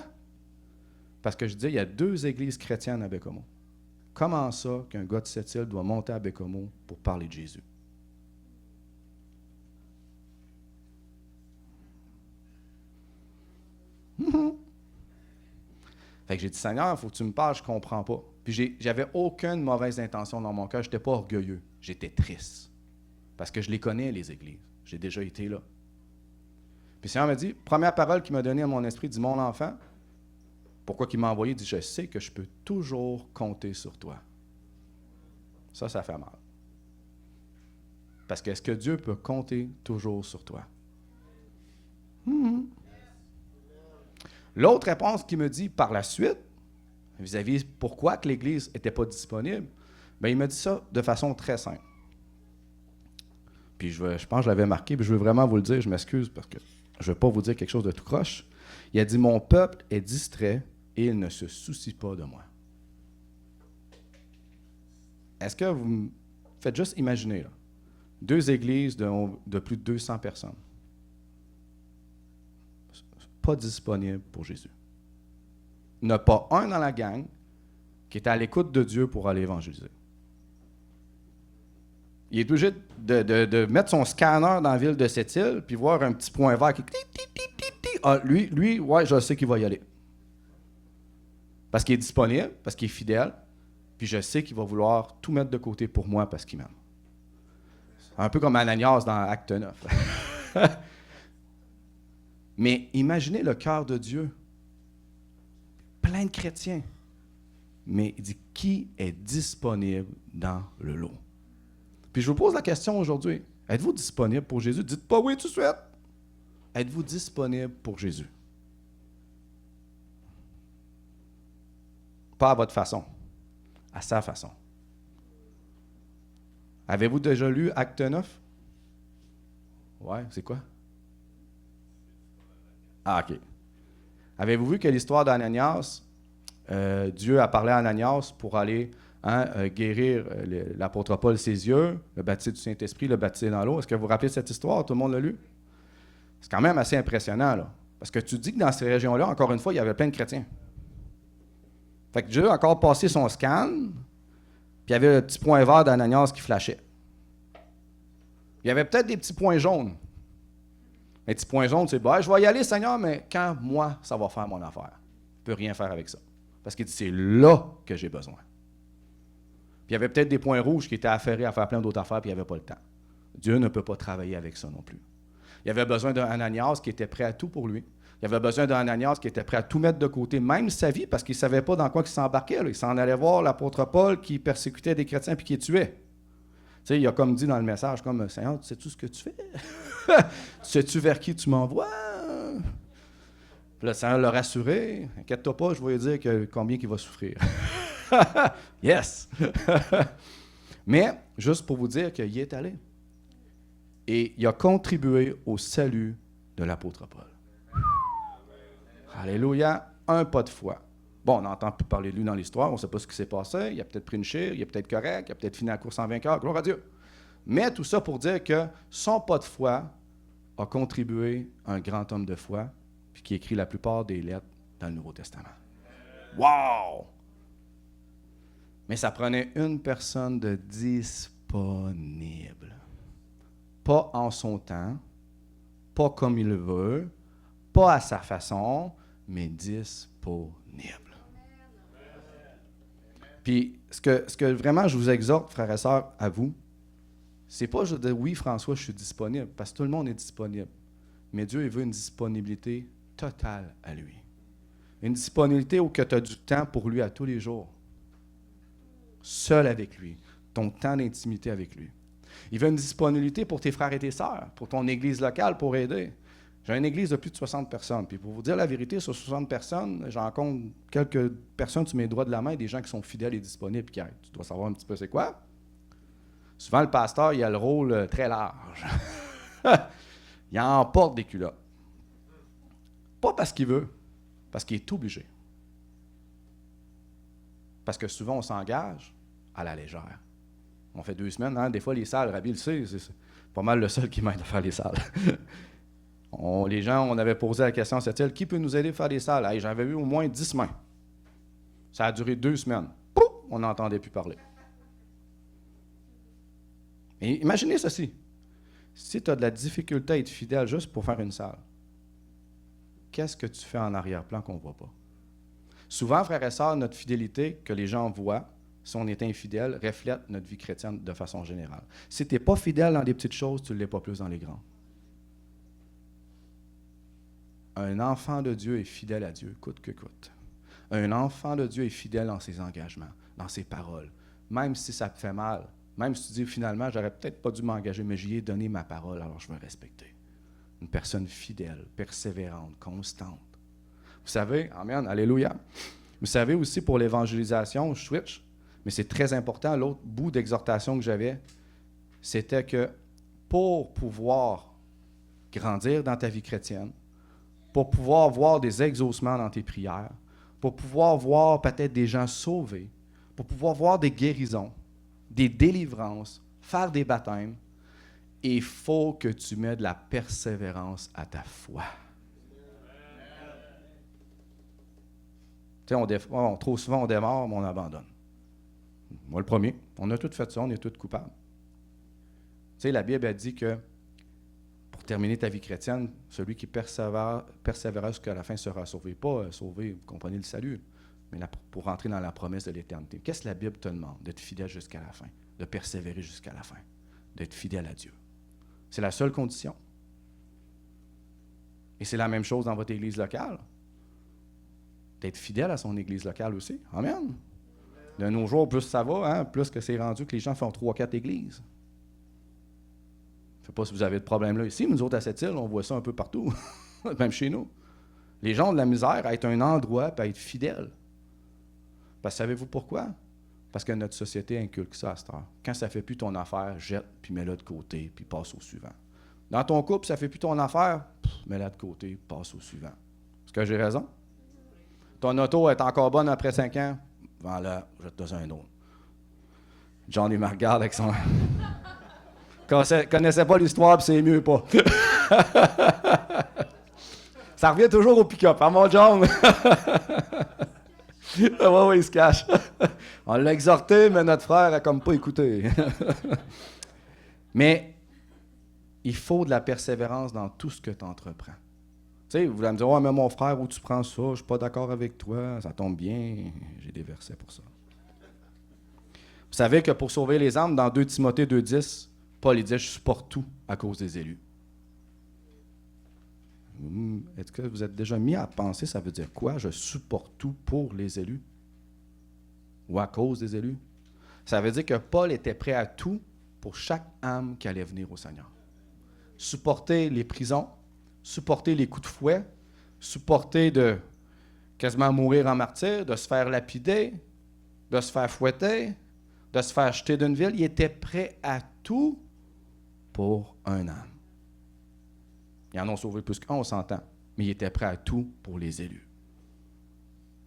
Parce que je disais, il y a 2 églises chrétiennes à Bécomo. comment ça qu'un gars de Sept-Îles doit monter à Bécomo pour parler de Jésus? Fait que j'ai dit, Seigneur, il faut que tu me parles, je ne comprends pas. Puis j'avais aucune mauvaise intention dans mon cœur, je n'étais pas orgueilleux, j'étais triste. Parce que je les connais, les églises. J'ai déjà été là. Puis le Seigneur m'a dit, première parole qu'il m'a donnée à mon esprit, il dit, mon enfant, pourquoi qu'il m'a envoyé? Il dit, je sais que je peux toujours compter sur toi. Ça fait mal. Parce que est-ce que Dieu peut compter toujours sur toi? L'autre réponse qu'il me dit par la suite, vis-à-vis pourquoi que l'Église n'était pas disponible, bien, il m'a dit ça de façon très simple. Puis je pense que je l'avais marqué, puis je veux vraiment vous le dire, je m'excuse parce que je ne veux pas vous dire quelque chose de tout croche. Il a dit, mon peuple est distrait et il ne se soucie pas de moi. Est-ce que vous me faites juste imaginer, là, 2 églises de plus de 200 personnes, pas disponibles pour Jésus. Il n'y en a pas un dans la gang qui est à l'écoute de Dieu pour aller évangéliser. Il est obligé de mettre son scanner dans la ville de Sept-Îles puis voir un petit point vert qui... Ah, lui, ouais, je sais qu'il va y aller. Parce qu'il est disponible, parce qu'il est fidèle, puis je sais qu'il va vouloir tout mettre de côté pour moi parce qu'il m'aime. C'est un peu comme Ananias dans Acte 9. Mais imaginez le cœur de Dieu. Plein de chrétiens. Mais il dit, qui est disponible dans le lot? Puis je vous pose la question aujourd'hui. Êtes-vous disponible pour Jésus? Dites pas oui tout de suite. Êtes-vous disponible pour Jésus? Pas à votre façon, à sa façon. Avez-vous déjà lu Acte 9? Ouais, c'est quoi? Ah, OK. Avez-vous vu que l'histoire d'Ananias, Dieu a parlé à Ananias pour aller guérir l'apôtre Paul ses yeux, le baptême du Saint-Esprit, le baptême dans l'eau. Est-ce que vous vous rappelez cette histoire? Tout le monde l'a lu? C'est quand même assez impressionnant, là. Parce que tu dis que dans ces régions-là, encore une fois, il y avait plein de chrétiens. Fait que Dieu a encore passé son scan, puis il y avait le petit point vert d'Ananias qui flashait. Il y avait peut-être des petits points jaunes. Les petits points jaunes, c'est je vais y aller, Seigneur, mais quand moi, ça va faire mon affaire. Je ne peux rien faire avec ça. Parce qu'il dit, c'est là que j'ai besoin. Puis il y avait peut-être des points rouges qui étaient affairés à faire plein d'autres affaires, puis il n'y avait pas le temps. Dieu ne peut pas travailler avec ça non plus. Il y avait besoin d'un Ananias qui était prêt à tout pour lui. Il y avait besoin d'un Ananias qui était prêt à tout mettre de côté, même sa vie, parce qu'il ne savait pas dans quoi il s'embarquait. Là. Il s'en allait voir l'apôtre Paul qui persécutait des chrétiens puis qui les tuait. Tu sais, il a comme dit dans le message, comme, Seigneur, tu sais-tu ce que tu fais? Sais-tu vers qui tu m'envoies? Puis le Seigneur l'a rassuré. Inquiète-toi pas, je vais lui dire combien il va souffrir. Yes! Mais, juste pour vous dire qu'il y est allé. Et il a contribué au salut de l'apôtre Paul. Alléluia! Un pas de foi. Bon, on n'entend plus parler de lui dans l'histoire, on ne sait pas ce qui s'est passé, il a peut-être pris une chire, il est peut-être correct, il a peut-être fini la course en vainqueur, gloire à Dieu. Mais tout ça pour dire que son pas de foi a contribué à un grand homme de foi, puis qui écrit la plupart des lettres dans le Nouveau Testament. Wow! Mais ça prenait une personne de disponible. Pas en son temps, pas comme il veut, pas à sa façon, mais disponible. Puis, ce que vraiment je vous exhorte, frères et sœurs, à vous, c'est pas juste de oui, François, je suis disponible, parce que tout le monde est disponible. Mais Dieu, il veut une disponibilité totale à lui. Une disponibilité où tu as du temps pour lui à tous les jours. Seul avec lui. Ton temps d'intimité avec lui. Il veut une disponibilité pour tes frères et tes sœurs, pour ton église locale, pour aider. J'ai une église de plus de 60 personnes. Puis pour vous dire la vérité, sur 60 personnes, j'en compte quelques personnes sur mes doigts de la main, des gens qui sont fidèles et disponibles. Qui, tu dois savoir un petit peu c'est quoi. Souvent, le pasteur, il a le rôle très large. Il emporte des culottes. Pas parce qu'il veut, parce qu'il est obligé. Parce que souvent, on s'engage à la légère. On fait 2 semaines, hein? Des fois, les salles, Rabi le sait, c'est pas mal le seul qui m'aide à faire les salles. Les gens, on avait posé la question à Sept-Îles, qui peut nous aider à faire les salles? Hey, j'avais eu au moins 10 mains. Ça a duré 2 semaines. Pouf! on n'entendait plus parler. Et imaginez ceci. Si tu as de la difficulté à être fidèle juste pour faire une salle, qu'est-ce que tu fais en arrière-plan qu'on ne voit pas? Souvent, frères et sœurs, notre fidélité que les gens voient, si on est infidèle, reflète notre vie chrétienne de façon générale. Si tu n'es pas fidèle dans les petites choses, tu ne l'es pas plus dans les grandes. Un enfant de Dieu est fidèle à Dieu, coûte que coûte. Un enfant de Dieu est fidèle dans ses engagements, dans ses paroles. Même si ça te fait mal, même si tu dis finalement, j'aurais peut-être pas dû m'engager, mais j'y ai donné ma parole, alors je vais respecter. Une personne fidèle, persévérante, constante. Vous savez, amen, alléluia. Vous savez aussi pour l'évangélisation, je switch, mais c'est très important, l'autre bout d'exhortation que j'avais, c'était que pour pouvoir grandir dans ta vie chrétienne, pour pouvoir voir des exaucements dans tes prières, pour pouvoir voir peut-être des gens sauvés, pour pouvoir voir des guérisons, des délivrances, faire des baptêmes, il faut que tu mets de la persévérance à ta foi. Tu sais, trop souvent on démarre, mais on abandonne. Moi le premier, on a tous fait ça, on est tous coupables. Tu sais, la Bible a dit que pour terminer ta vie chrétienne, celui qui persévérera jusqu'à la fin sera sauvé. Pas sauvé, vous comprenez le salut, mais pour rentrer dans la promesse de l'éternité. Qu'est-ce que la Bible te demande? D'être fidèle jusqu'à la fin, de persévérer jusqu'à la fin, d'être fidèle à Dieu. C'est la seule condition. Et c'est la même chose dans votre église locale. D'être fidèle à son église locale aussi. Amen. De nos jours, plus ça va, hein, plus que c'est rendu que les gens font 3-4 églises. Je ne sais pas si vous avez de problème là ici, mais nous autres à cette île, on voit ça un peu partout, même chez nous. Les gens ont de la misère à être un endroit et à être fidèles. Parce que savez-vous pourquoi? Parce que notre société inculque ça à cette heure. Quand ça ne fait plus ton affaire, jette, puis mets-la de côté, puis passe au suivant. Dans ton couple, ça ne fait plus ton affaire, mets-la de côté, passe au suivant. Est-ce que j'ai raison? Ton auto est encore bonne après 5 ans, vends-la, jette-toi un autre. John, il me regarde avec son... connaissait pas l'histoire, puis c'est mieux pas. Ça revient toujours au pick-up, hein, mon John? Oui, il se cache. On l'a exhorté, mais notre frère a comme pas écouté. Mais il faut de la persévérance dans tout ce que tu entreprends. Tu sais, vous allez me dire, « Ouais, mais mon frère, où tu prends ça? Je ne suis pas d'accord avec toi. Ça tombe bien. » J'ai des versets pour ça. Vous savez que pour sauver les âmes, dans 2 Timothée 2,10, Paul il dit « Je supporte tout à cause des élus. » Est-ce que vous êtes déjà mis à penser, ça veut dire quoi? Je supporte tout pour les élus? Ou à cause des élus? Ça veut dire que Paul était prêt à tout pour chaque âme qui allait venir au Seigneur. Supporter les prisons, supporter les coups de fouet, supporter de quasiment mourir en martyr, de se faire lapider, de se faire fouetter, de se faire jeter d'une ville. Il était prêt à tout pour un âme. Ils en ont sauvé plus qu'un, on s'entend. Mais il était prêt à tout pour les élus.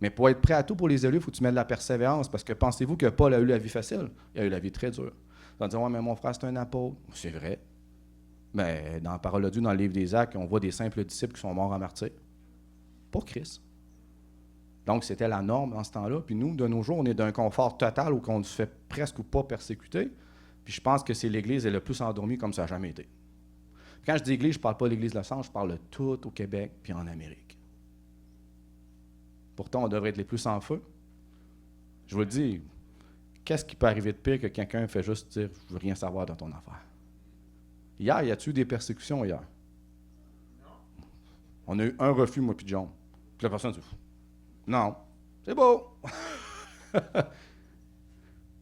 Mais pour être prêt à tout pour les élus, il faut que tu mettes de la persévérance. Parce que pensez-vous que Paul a eu la vie facile? Il a eu la vie très dure. Vous allez dire, « Ouais, mais mon frère, c'est un apôtre. » C'est vrai. Mais dans la parole de Dieu, dans le livre des Actes, on voit des simples disciples qui sont morts en martyr. Pour Christ. Donc, c'était la norme dans ce temps-là. Puis nous, de nos jours, on est d'un confort total où on se fait presque ou pas persécuter. Puis je pense que c'est l'Église est le plus endormie comme ça n'a jamais été. Quand je dis Église, je ne parle pas de l'Église de la Sange, je parle de tout au Québec puis en Amérique. Pourtant, on devrait être les plus en feu. Je vous le dis, qu'est-ce qui peut arriver de pire que quelqu'un fait juste dire « Je veux rien savoir de ton affaire ». Hier, y a-t-il eu des persécutions hier? On a eu un refus, moi puis John. Puis la personne dit « Non, c'est beau! »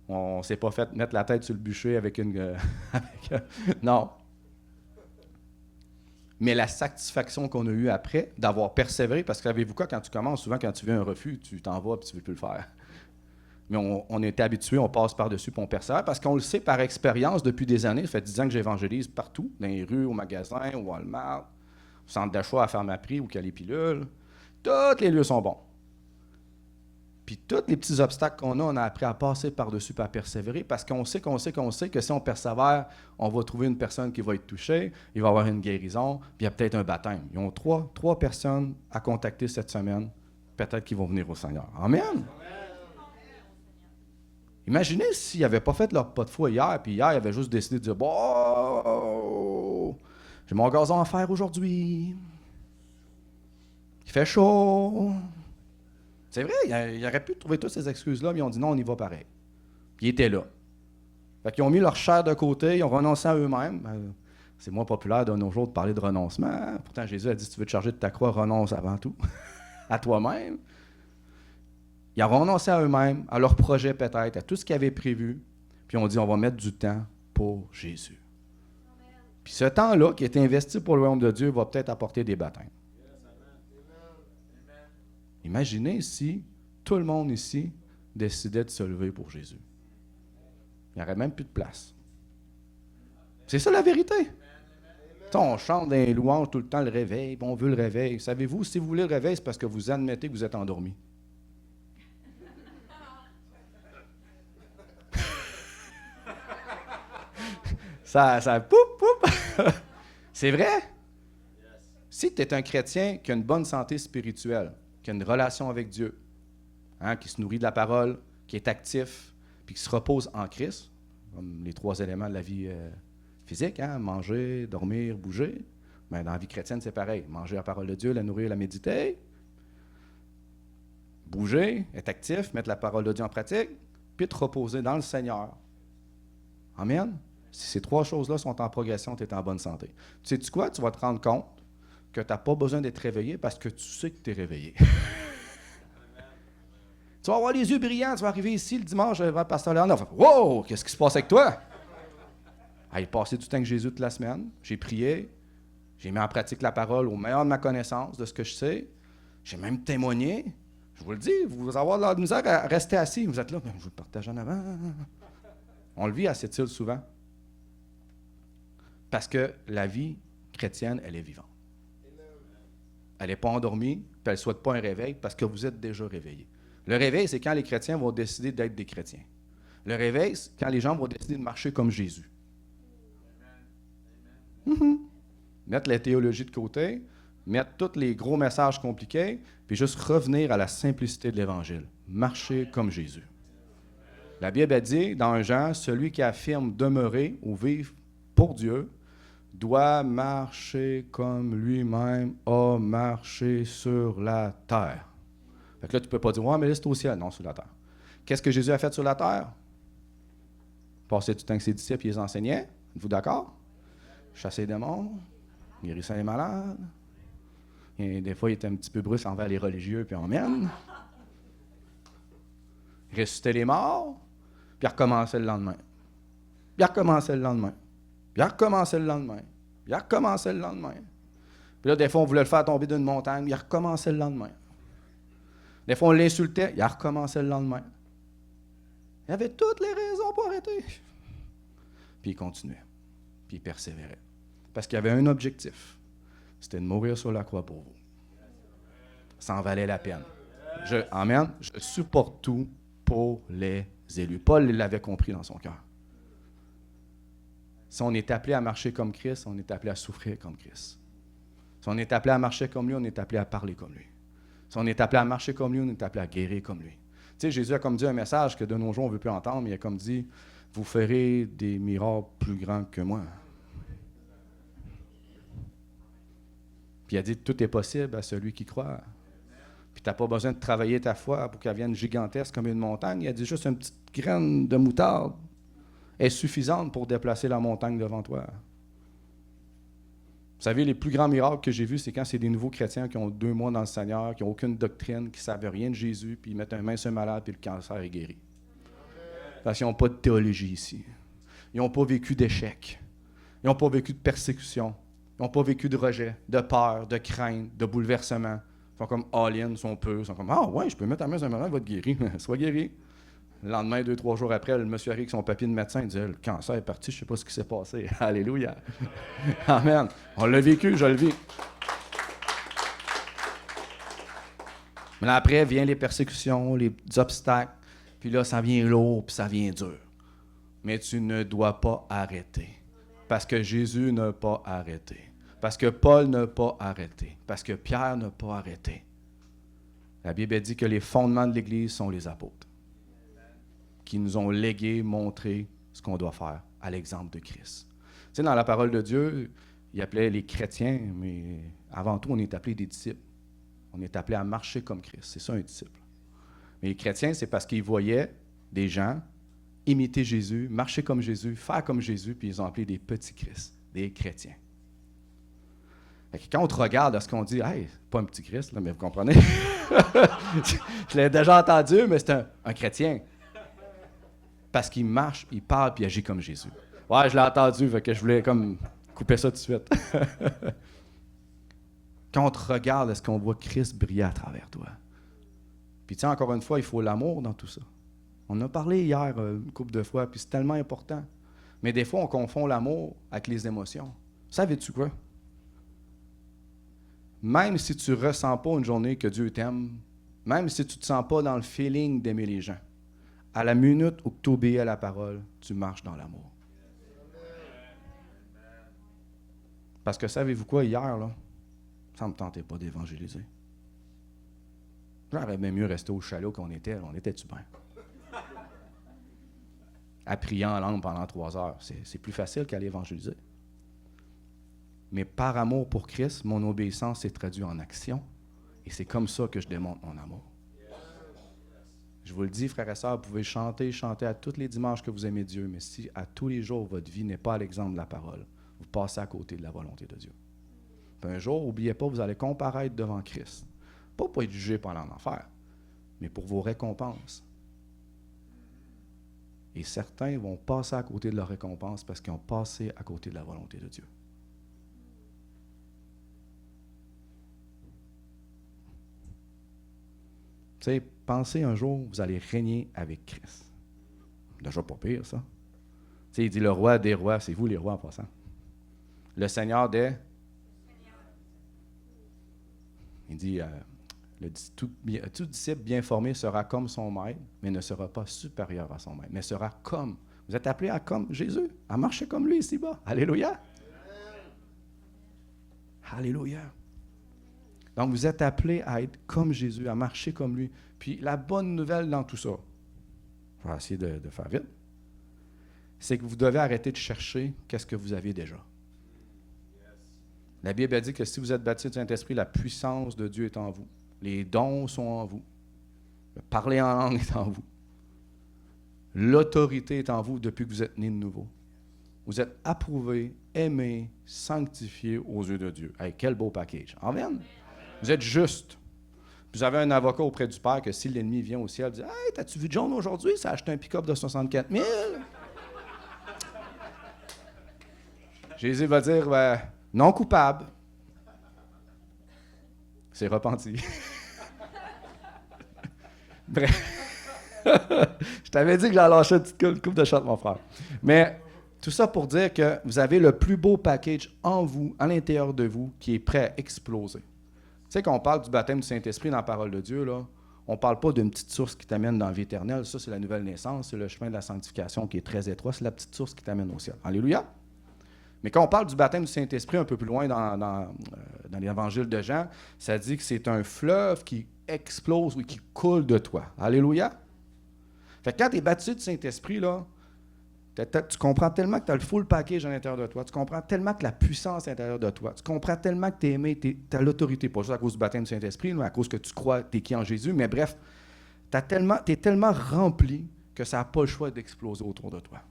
On ne s'est pas fait mettre la tête sur le bûcher avec une... non. Mais la satisfaction qu'on a eue après, d'avoir persévéré, parce que savez-vous quoi, quand tu commences, souvent quand tu veux un refus, tu t'en vas et tu ne veux plus le faire. Mais on est habitué, on passe par-dessus et on persévère, parce qu'on le sait par expérience depuis des années. Ça fait 10 ans que j'évangélise partout, dans les rues, au magasin, au Walmart, au centre d'achat à Pharmaprix ou qu'il y a les pilules. Tous les lieux sont bons. Puis tous les petits obstacles qu'on a, on a appris à passer par-dessus et à persévérer parce qu'on sait que si on persévère, on va trouver une personne qui va être touchée, il va y avoir une guérison, puis il y a peut-être un baptême. Ils ont trois personnes à contacter cette semaine, peut-être qu'ils vont venir au Seigneur. Amen! Imaginez s'ils n'avaient pas fait leur pas de foi hier, puis hier, ils avaient juste décidé de dire « Bon, j'ai mon gazon à faire aujourd'hui. Il fait chaud. » C'est vrai, ils auraient pu trouver toutes ces excuses-là, mais ils ont dit « Non, on y va pareil. » Puis ils étaient là. Fait qu'ils ont mis leur chair de côté, ils ont renoncé à eux-mêmes. C'est moins populaire de nos jours de parler de renoncement. Pourtant, Jésus a dit « Si tu veux te charger de ta croix, renonce avant tout. » À toi-même. Ils ont renoncé à eux-mêmes, à leur projet peut-être, à tout ce qu'ils avaient prévu. Puis on dit, on va mettre du temps pour Jésus. Amen. Puis ce temps-là, qui est investi pour le royaume de Dieu, va peut-être apporter des baptêmes. Yes, imaginez si tout le monde ici décidait de se lever pour Jésus. Il n'y aurait même plus de place. C'est ça la vérité. On chante des louanges tout le temps, le réveil, puis on veut le réveil. Savez-vous, si vous voulez le réveil, c'est parce que vous admettez que vous êtes endormi. ça poup, poup. C'est vrai? Si tu es un chrétien qui a une bonne santé spirituelle, qui a une relation avec Dieu, qui se nourrit de la parole, qui est actif, puis qui se repose en Christ, comme les 3 éléments de la vie physique, manger, dormir, bouger, mais dans la vie chrétienne, c'est pareil. Manger la parole de Dieu, la nourrir, la méditer, bouger, être actif, mettre la parole de Dieu en pratique, puis te reposer dans le Seigneur. Amen? Si ces 3 choses-là sont en progression, tu es en bonne santé. Tu sais-tu quoi? Tu vas te rendre compte que tu n'as pas besoin d'être réveillé parce que tu sais que tu es réveillé. Tu vas avoir les yeux brillants, tu vas arriver ici le dimanche devant le pasteur Léon. Wow! Qu'est-ce qui se passe avec toi? J'ai passé du temps avec Jésus toute la semaine. J'ai prié. J'ai mis en pratique la parole au meilleur de ma connaissance, de ce que je sais. J'ai même témoigné. Je vous le dis, vous allez avoir de la misère à rester assis. Vous êtes là, je vous le partage en avant. On le vit à cette île souvent. Parce que la vie chrétienne, elle est vivante. Elle n'est pas endormie, puis elle ne souhaite pas un réveil parce que vous êtes déjà réveillé. Le réveil, c'est quand les chrétiens vont décider d'être des chrétiens. Le réveil, c'est quand les gens vont décider de marcher comme Jésus. Mettre la théologie de côté, mettre tous les gros messages compliqués, puis juste revenir à la simplicité de l'Évangile. Marcher comme Jésus. La Bible a dit, dans 1 Jean, celui qui affirme demeurer ou vivre pour Dieu doit marcher comme lui-même a marché sur la terre. Fait que là, tu ne peux pas dire, ouais, mais là, c'est au ciel. Non, sur la terre. Qu'est-ce que Jésus a fait sur la terre? Passer du temps avec ses disciples, il les enseignait. Êtes-vous d'accord? Chasser les démons, guérissait les malades. Et des fois, il était un petit peu brusque envers les religieux, puis emmène. Il ressuscitait les morts, puis il recommençait le lendemain. Puis il recommençait le lendemain. Puis il recommençait le lendemain. Puis il recommençait le lendemain. Puis là, des fois, on voulait le faire tomber d'une montagne, puis il recommençait le lendemain. Des fois, on l'insultait, il recommençait le lendemain. Il avait toutes les raisons pour arrêter. Puis il continuait. Puis il persévérait. Parce qu'il y avait un objectif. C'était de mourir sur la croix pour vous. Ça en valait la peine. Amen. Je supporte tout pour les élus. Paul l'avait compris dans son cœur. Si on est appelé à marcher comme Christ, on est appelé à souffrir comme Christ. Si on est appelé à marcher comme lui, on est appelé à parler comme lui. Si on est appelé à marcher comme lui, on est appelé à guérir comme lui. Tu sais, Jésus a comme dit un message que de nos jours, on ne veut plus entendre, mais il a comme dit, vous ferez des miracles plus grands que moi. Puis il a dit, tout est possible à celui qui croit. Puis tu n'as pas besoin de travailler ta foi pour qu'elle vienne gigantesque comme une montagne. Il a dit juste une petite graine de moutarde est suffisante pour déplacer la montagne devant toi. Vous savez, les plus grands miracles que j'ai vus, c'est quand c'est des nouveaux chrétiens qui ont 2 mois dans le Seigneur, qui n'ont aucune doctrine, qui ne savent rien de Jésus, puis ils mettent un main sur un malade, puis le cancer est guéri. Parce qu'ils n'ont pas de théologie ici. Ils n'ont pas vécu d'échec. Ils n'ont pas vécu de persécution. Ils n'ont pas vécu de rejet, de peur, de crainte, de bouleversement. Ils sont comme all-in, sont peu. Ils sont comme, ah ouais, je peux mettre la main sur un malade, il va être guéri. Sois guéri. Le lendemain, 2-3 jours après, le monsieur arrive avec son papier de médecin, il dit, le cancer est parti, je ne sais pas ce qui s'est passé. Alléluia. Amen. On l'a vécu, je le vis. Mais là, après, viennent les persécutions, les obstacles, puis là, ça vient lourd, puis ça vient dur. Mais tu ne dois pas arrêter. Parce que Jésus n'a pas arrêté. Parce que Paul n'a pas arrêté. Parce que Pierre n'a pas arrêté. La Bible dit que les fondements de l'Église sont les apôtres. qui nous ont légué, montré ce qu'on doit faire, à l'exemple de Christ. Tu sais, dans la parole de Dieu, il appelait les chrétiens, mais avant tout, on est appelé des disciples. On est appelé à marcher comme Christ. C'est ça, un disciple. Mais les chrétiens, c'est parce qu'ils voyaient des gens imiter Jésus, marcher comme Jésus, faire comme Jésus, puis ils ont appelé des petits Christ, des chrétiens. Fait que quand on te regarde à ce qu'on dit, « Hey, pas un petit Christ, là, mais vous comprenez? » Je l'ai déjà entendu, mais c'est un chrétien. Parce qu'il marche, il parle, puis il agit comme Jésus. Ouais, je l'ai entendu, fait que je voulais comme couper ça tout de suite. Quand on te regarde, est-ce qu'on voit Christ briller à travers toi? Puis tu sais, encore une fois, il faut l'amour dans tout ça. On en a parlé hier une couple de fois, puis c'est tellement important. Mais des fois, on confond l'amour avec les émotions. Savais-tu quoi? Même si tu ne ressens pas une journée que Dieu t'aime, même si tu ne te sens pas dans le feeling d'aimer les gens, à la minute où tu obéis à la parole, tu marches dans l'amour. Parce que savez-vous quoi, hier, là, ça ne me tentait pas d'évangéliser. J'aurais bien mieux resté au chalet qu'on était. On était-tu bien? À prier en langue pendant 3 heures. C'est plus facile qu'aller évangéliser. Mais par amour pour Christ, mon obéissance s'est traduite en action. Et c'est comme ça que je démontre mon amour. Je vous le dis, frères et sœurs, vous pouvez chanter à tous les dimanches que vous aimez Dieu, mais si à tous les jours, votre vie n'est pas à l'exemple de la parole, vous passez à côté de la volonté de Dieu. Puis un jour, n'oubliez pas, vous allez comparaître devant Christ. Pas pour être jugé pendant l'enfer, mais pour vos récompenses. Et certains vont passer à côté de leur récompense parce qu'ils ont passé à côté de la volonté de Dieu. Tu sais, pensez un jour, vous allez régner avec Christ. Déjà pas pire, ça. Tu sais, il dit le roi des rois, c'est vous les rois en passant. Le Seigneur des... Il dit, tout disciple bien formé sera comme son maître, mais ne sera pas supérieur à son maître, mais sera comme. Vous êtes appelés à comme Jésus, à marcher comme lui ici-bas. Alléluia. Alléluia. Donc, vous êtes appelés à être comme Jésus, à marcher comme lui. Puis, la bonne nouvelle dans tout ça, je vais essayer de faire vite, c'est que vous devez arrêter de chercher qu'est-ce que vous avez déjà. La Bible a dit que si vous êtes baptisé du Saint-Esprit, la puissance de Dieu est en vous. Les dons sont en vous. Le parler en langue est en vous. L'autorité est en vous depuis que vous êtes né de nouveau. Vous êtes approuvé, aimé, sanctifié aux yeux de Dieu. Hey, quel beau package. Amen. Vous êtes juste. Vous avez un avocat auprès du Père que si l'ennemi vient au ciel, dit « Hey, t'as-tu vu John aujourd'hui? Ça a acheté un pick-up de 64 000. » Jésus va dire non coupable. C'est repenti. Bref. Je t'avais dit que j'allais lâcher une petite coupe de shot, mon frère. Mais tout ça pour dire que vous avez le plus beau package en vous, à l'intérieur de vous, qui est prêt à exploser. Tu sais, quand on parle du baptême du Saint-Esprit dans la parole de Dieu, là, on ne parle pas d'une petite source qui t'amène dans la vie éternelle. Ça, c'est la nouvelle naissance, c'est le chemin de la sanctification qui est très étroit. C'est la petite source qui t'amène au ciel. Alléluia. Mais quand on parle du baptême du Saint-Esprit un peu plus loin dans l'évangile de Jean, ça dit que c'est un fleuve qui explose ou qui coule de toi. Alléluia. Fait que quand tu es baptisé du Saint-Esprit, là, tu comprends tellement que tu as le full package à l'intérieur de toi. Tu comprends tellement que la puissance est à l'intérieur de toi. Tu comprends tellement que tu es aimé, tu as l'autorité, pas juste à cause du baptême du Saint-Esprit, mais à cause que tu crois, tu es qui en Jésus. Mais bref, tu es tellement rempli que ça n'a pas le choix d'exploser autour de toi.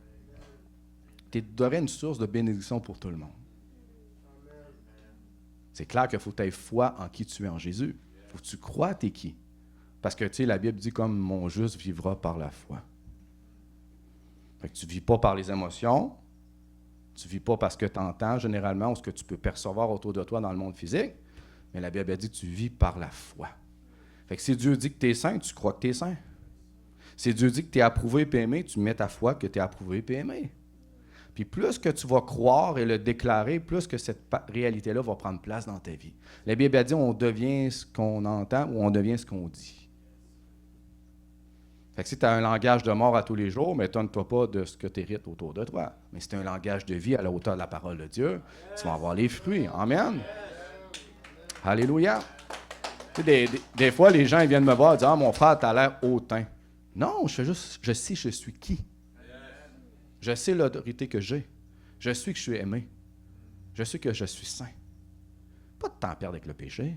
Tu devrais une source de bénédiction pour tout le monde. C'est clair qu'il faut que tu aies foi en qui tu es en Jésus. Il faut que tu crois tu es qui. Parce que, tu sais, la Bible dit comme mon juste vivra par la foi. Fait que tu ne vis pas par les émotions, tu ne vis pas parce que tu entends généralement ou ce que tu peux percevoir autour de toi dans le monde physique, mais la Bible dit que tu vis par la foi. Fait que si Dieu dit que tu es saint, tu crois que tu es saint. Si Dieu dit que tu es approuvé et aimé, tu mets ta foi que tu es approuvé et aimé. Puis plus que tu vas croire et le déclarer, plus que cette réalité-là va prendre place dans ta vie. La Bible a dit on devient ce qu'on entend ou on devient ce qu'on dit. Fait que si tu as un langage de mort à tous les jours, mais étonne-toi pas de ce que tu hérites autour de toi. Mais si tu as un langage de vie à la hauteur de la parole de Dieu, tu vas avoir les fruits. Amen. Alléluia. Tu sais, des fois, les gens ils viennent me voir et disent « Ah, mon frère, tu as l'air hautain. » Non, je sais je suis qui. Je sais l'autorité que j'ai. Je sais que je suis aimé. Je sais que je suis saint. Pas de temps à perdre avec le péché.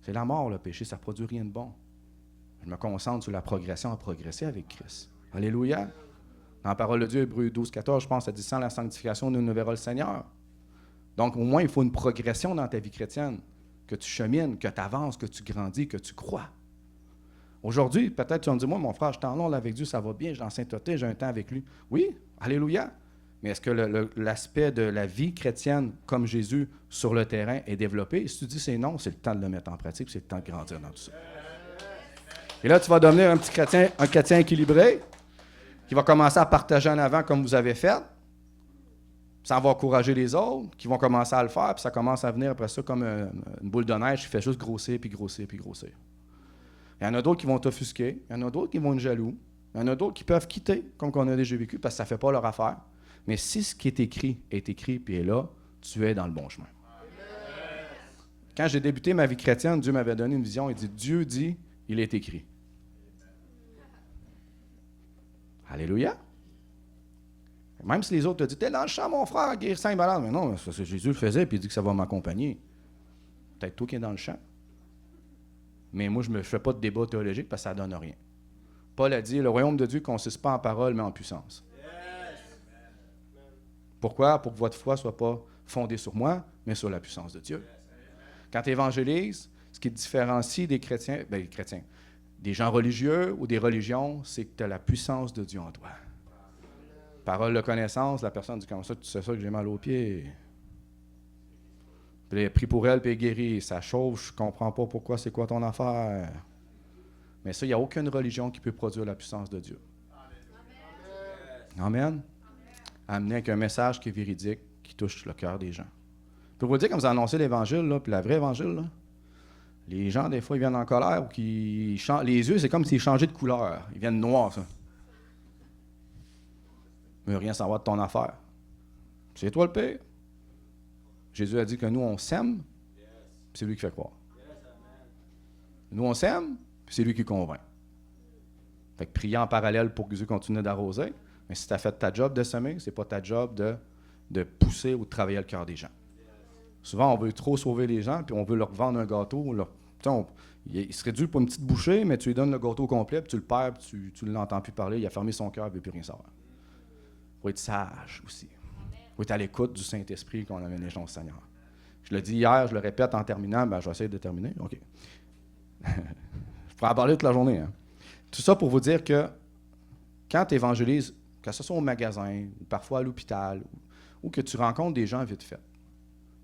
C'est la mort, le péché, ça ne produit rien de bon. Je me concentre sur la progression à progresser avec Christ. Alléluia. Dans la parole de Dieu, Hébreux 12, 14, je pense, ça dit sans la sanctification, nous ne verrons le Seigneur. Donc, au moins, il faut une progression dans ta vie chrétienne. Que tu chemines, que tu avances, que tu grandis, que tu crois. Aujourd'hui, peut-être tu vas me dire, moi, mon frère, je suis en long avec Dieu, ça va bien, j'ai en sainteté, j'ai un temps avec lui. Oui, alléluia. Mais est-ce que l'aspect de la vie chrétienne, comme Jésus, sur le terrain, est développé? Si tu dis c'est non, c'est le temps de le mettre en pratique, c'est le temps de grandir dans tout ça. Et là, tu vas devenir un chrétien équilibré, qui va commencer à partager en avant comme vous avez fait. Ça va encourager les autres, qui vont commencer à le faire, puis ça commence à venir après ça comme une boule de neige qui fait juste grossir, puis grossir, puis grossir. Il y en a d'autres qui vont t'offusquer, il y en a d'autres qui vont être jaloux, il y en a d'autres qui peuvent quitter, comme on a déjà vécu, parce que ça ne fait pas leur affaire. Mais si ce qui est écrit, puis est là, tu es dans le bon chemin. Quand j'ai débuté ma vie chrétienne, Dieu m'avait donné une vision, Dieu dit, il est écrit. Alléluia. Même si les autres te disent, t'es dans le champ, mon frère, guérir 5 malades. Mais non, c'est Jésus le faisait, puis il dit que ça va m'accompagner. Peut-être toi qui es dans le champ. Mais moi, je ne fais pas de débat théologique parce que ça ne donne rien. Paul a dit, le royaume de Dieu ne consiste pas en parole, mais en puissance. Pourquoi? Pour que votre foi ne soit pas fondée sur moi, mais sur la puissance de Dieu. Quand tu évangélises, ce qui te différencie des chrétiens, des gens religieux ou des religions, c'est que tu as la puissance de Dieu en toi. Parole de connaissance, la personne dit comme ça, tu sais ça que j'ai mal aux pieds. Puis il a pris pour elle, puis il est guéri. Ça chauffe, je ne comprends pas pourquoi, c'est quoi ton affaire. Mais ça, il n'y a aucune religion qui peut produire la puissance de Dieu. Amen. Amener avec un message qui est véridique, qui touche le cœur des gens. Je peux vous dire, quand vous annoncez l'Évangile, là, puis la vraie Évangile, là, les gens, des fois, ils viennent en colère ou qu'ils changent. Les yeux, c'est comme s'ils changeaient de couleur. Ils viennent noirs, ça. Ils ne veulent rien savoir de ton affaire. C'est toi le pire. Jésus a dit que nous, on s'aime, puis c'est lui qui fait croire. Nous, on s'aime, puis c'est lui qui convainc. Fait que prier en parallèle pour que Dieu continue d'arroser. Mais si tu as fait ta job de semer, ce n'est pas ta job de pousser ou de travailler le cœur des gens. Souvent, on veut trop sauver les gens, puis on veut leur vendre un gâteau. Il serait dû pour une petite bouchée, mais tu lui donnes le gâteau complet, puis tu le perds, puis tu ne l'entends plus parler. Il a fermé son cœur, il ne veut plus rien savoir. Il faut être sage aussi. Il faut être à l'écoute du Saint-Esprit qu'on amène les gens au Seigneur. Je le dis hier, je le répète en terminant, je vais essayer de terminer. OK. Je pourrais en parler toute la journée. Hein. Tout ça pour vous dire que quand tu évangélises, que ce soit au magasin, ou parfois à l'hôpital, ou que tu rencontres des gens vite fait,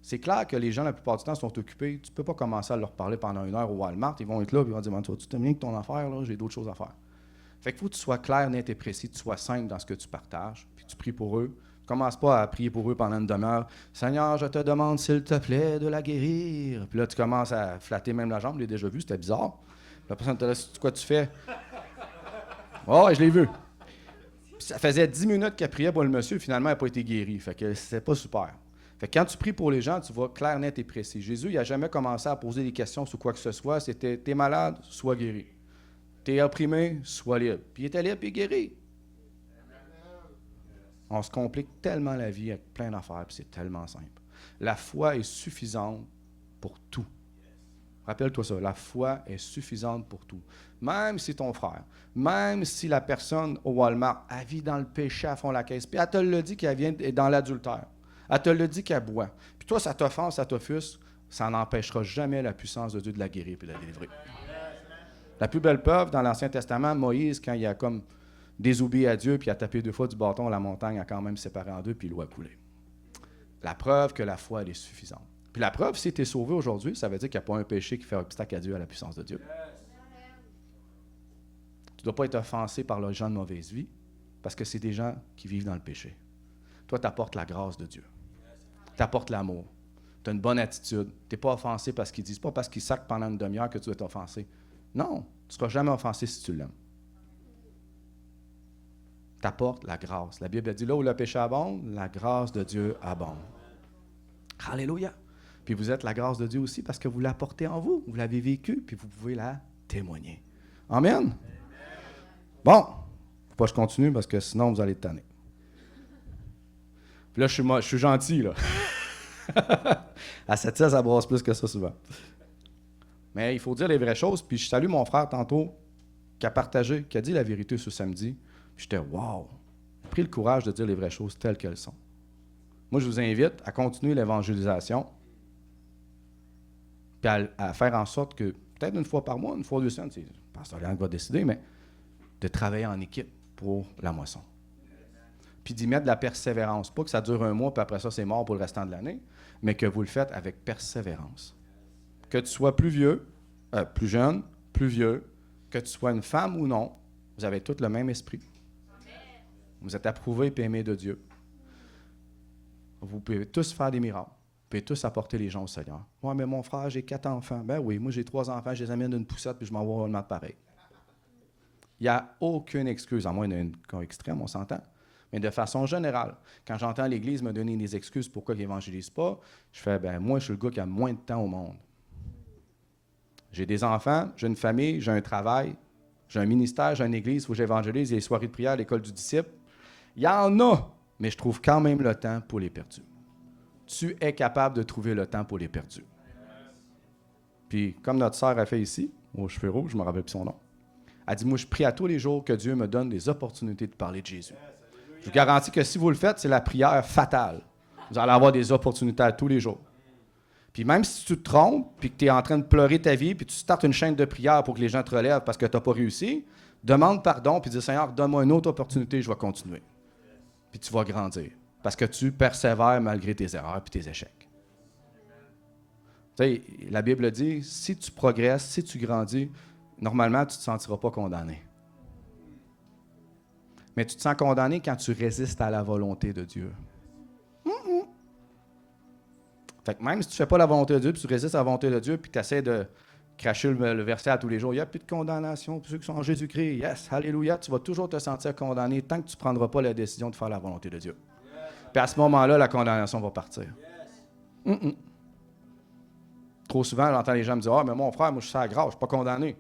c'est clair que les gens, la plupart du temps, sont occupés. Tu ne peux pas commencer à leur parler pendant 1 heure au Walmart. Ils vont être là et ils vont dire, tu t'aimes bien que ton affaire, là, j'ai d'autres choses à faire. Fait qu'il faut que tu sois clair, net et précis, que tu sois simple dans ce que tu partages, puis que tu pries pour eux. Ne commence pas à prier pour eux pendant une demi-heure. « Seigneur, je te demande, s'il te plaît, de la guérir. » Puis là, tu commences à flatter même la jambe. Je l'ai déjà vu, c'était bizarre. La personne te dit, quoi tu fais? « Oh, je l'ai vu. » Puis ça faisait 10 minutes qu'elle priait pour le monsieur, finalement, elle n'a pas été guérie. Fait que c'est pas super. Fait que quand tu pries pour les gens, tu vas clair, net et précis. Jésus, il n'a jamais commencé à poser des questions sur quoi que ce soit. C'était, t'es malade, sois guéri. T'es opprimé, sois libre. Puis il était libre, puis guéri. On se complique tellement la vie avec plein d'affaires, puis c'est tellement simple. La foi est suffisante pour tout. Rappelle-toi ça, la foi est suffisante pour tout. Même si ton frère, même si la personne au Walmart, elle vit dans le péché à fond la caisse, puis elle te le dit qu'elle vient dans l'adultère, elle te le dit qu'elle boit, puis toi, ça t'offense, ça t'offusque, ça n'empêchera jamais la puissance de Dieu de la guérir et de la délivrer. La plus belle preuve dans l'Ancien Testament, Moïse, quand il a comme désobéi à Dieu, puis il a tapé 2 fois du bâton, la montagne a quand même séparé en 2, puis l'eau a coulé. La preuve que la foi, elle est suffisante. Puis la preuve, si tu es sauvé aujourd'hui, ça veut dire qu'il n'y a pas un péché qui fait obstacle à Dieu, à la puissance de Dieu. Tu ne dois pas être offensé par les gens de mauvaise vie, parce que c'est des gens qui vivent dans le péché. Toi, tu apportes la grâce de Dieu. Tu apportes l'amour. Tu as une bonne attitude. Tu n'es pas offensé parce qu'ils disent, pas parce qu'ils sacrent pendant une demi-heure que tu dois être offensé. Non, tu ne seras jamais offensé si tu l'aimes. Tu apportes la grâce. La Bible dit, là où le péché abonde, la grâce de Dieu abonde. Alléluia. Puis vous êtes la grâce de Dieu aussi parce que vous l'apportez en vous. Vous l'avez vécu, puis vous pouvez la témoigner. Amen. Bon, faut pas que je continue parce que sinon, vous allez être tanner. Puis là, je suis gentil, là. À cette ça brasse plus que ça souvent. Mais il faut dire les vraies choses. Puis je salue mon frère tantôt qui a partagé, qui a dit la vérité ce samedi. Puis j'étais « wow ». J'ai pris le courage de dire les vraies choses telles qu'elles sont. Moi, je vous invite à continuer l'évangélisation puis à faire en sorte que, peut-être une fois par mois, une fois 2 semaines, c'est le pasteur Léon qui va décider, mais de travailler en équipe pour la moisson. Puis d'y mettre de la persévérance. Pas que ça dure 1 mois, puis après ça, c'est mort pour le restant de l'année, mais que vous le faites avec persévérance. Que tu sois plus jeune, plus vieux, que tu sois une femme ou non, vous avez tous le même esprit. Vous êtes approuvés et aimés de Dieu. Vous pouvez tous faire des miracles. Vous pouvez tous apporter les gens au Seigneur. « Ouais, mais mon frère, j'ai 4 enfants. » Ben oui, moi j'ai 3 enfants, je les amène d'une poussette, puis je m'envoie un de pareil. Il n'y a aucune excuse, à moins d'un cas extrême, on s'entend. Mais de façon générale, quand j'entends l'Église me donner des excuses pourquoi ils n'évangélisent pas, je fais, ben moi, je suis le gars qui a moins de temps au monde. J'ai des enfants, j'ai une famille, j'ai un travail, j'ai un ministère, j'ai une église, il faut que j'évangélise, il y a les soirées de prière, l'école du disciple. Il y en a, mais je trouve quand même le temps pour les perdus. Tu es capable de trouver le temps pour les perdus. Puis, comme notre sœur a fait ici, aux cheveux rouges, je ne me rappelle plus son nom, elle dit, moi, je prie à tous les jours que Dieu me donne des opportunités de parler de Jésus. Je vous garantis que si vous le faites, c'est la prière fatale. Vous allez avoir des opportunités à tous les jours. Puis même si tu te trompes, puis que tu es en train de pleurer ta vie, puis tu startes une chaîne de prière pour que les gens te relèvent parce que tu n'as pas réussi, demande pardon, puis dis, Seigneur, donne-moi une autre opportunité, je vais continuer. Puis tu vas grandir. Parce que tu persévères malgré tes erreurs et tes échecs. Tu sais, la Bible dit, si tu progresses, si tu grandis, normalement, tu ne te sentiras pas condamné. Mais tu te sens condamné quand tu résistes à la volonté de Dieu. Fait que même si tu ne fais pas la volonté de Dieu, puis tu résistes à la volonté de Dieu, puis tu essaies de cracher le verset à tous les jours, il n'y a plus de condamnation pour ceux qui sont en Jésus-Christ. Yes, alléluia, tu vas toujours te sentir condamné tant que tu ne prendras pas la décision de faire la volonté de Dieu. Puis à ce moment-là, la condamnation va partir. Trop souvent, j'entends les gens me dire, « Ah, mais mon frère, moi je suis à la grâce, je ne suis pas condamné. »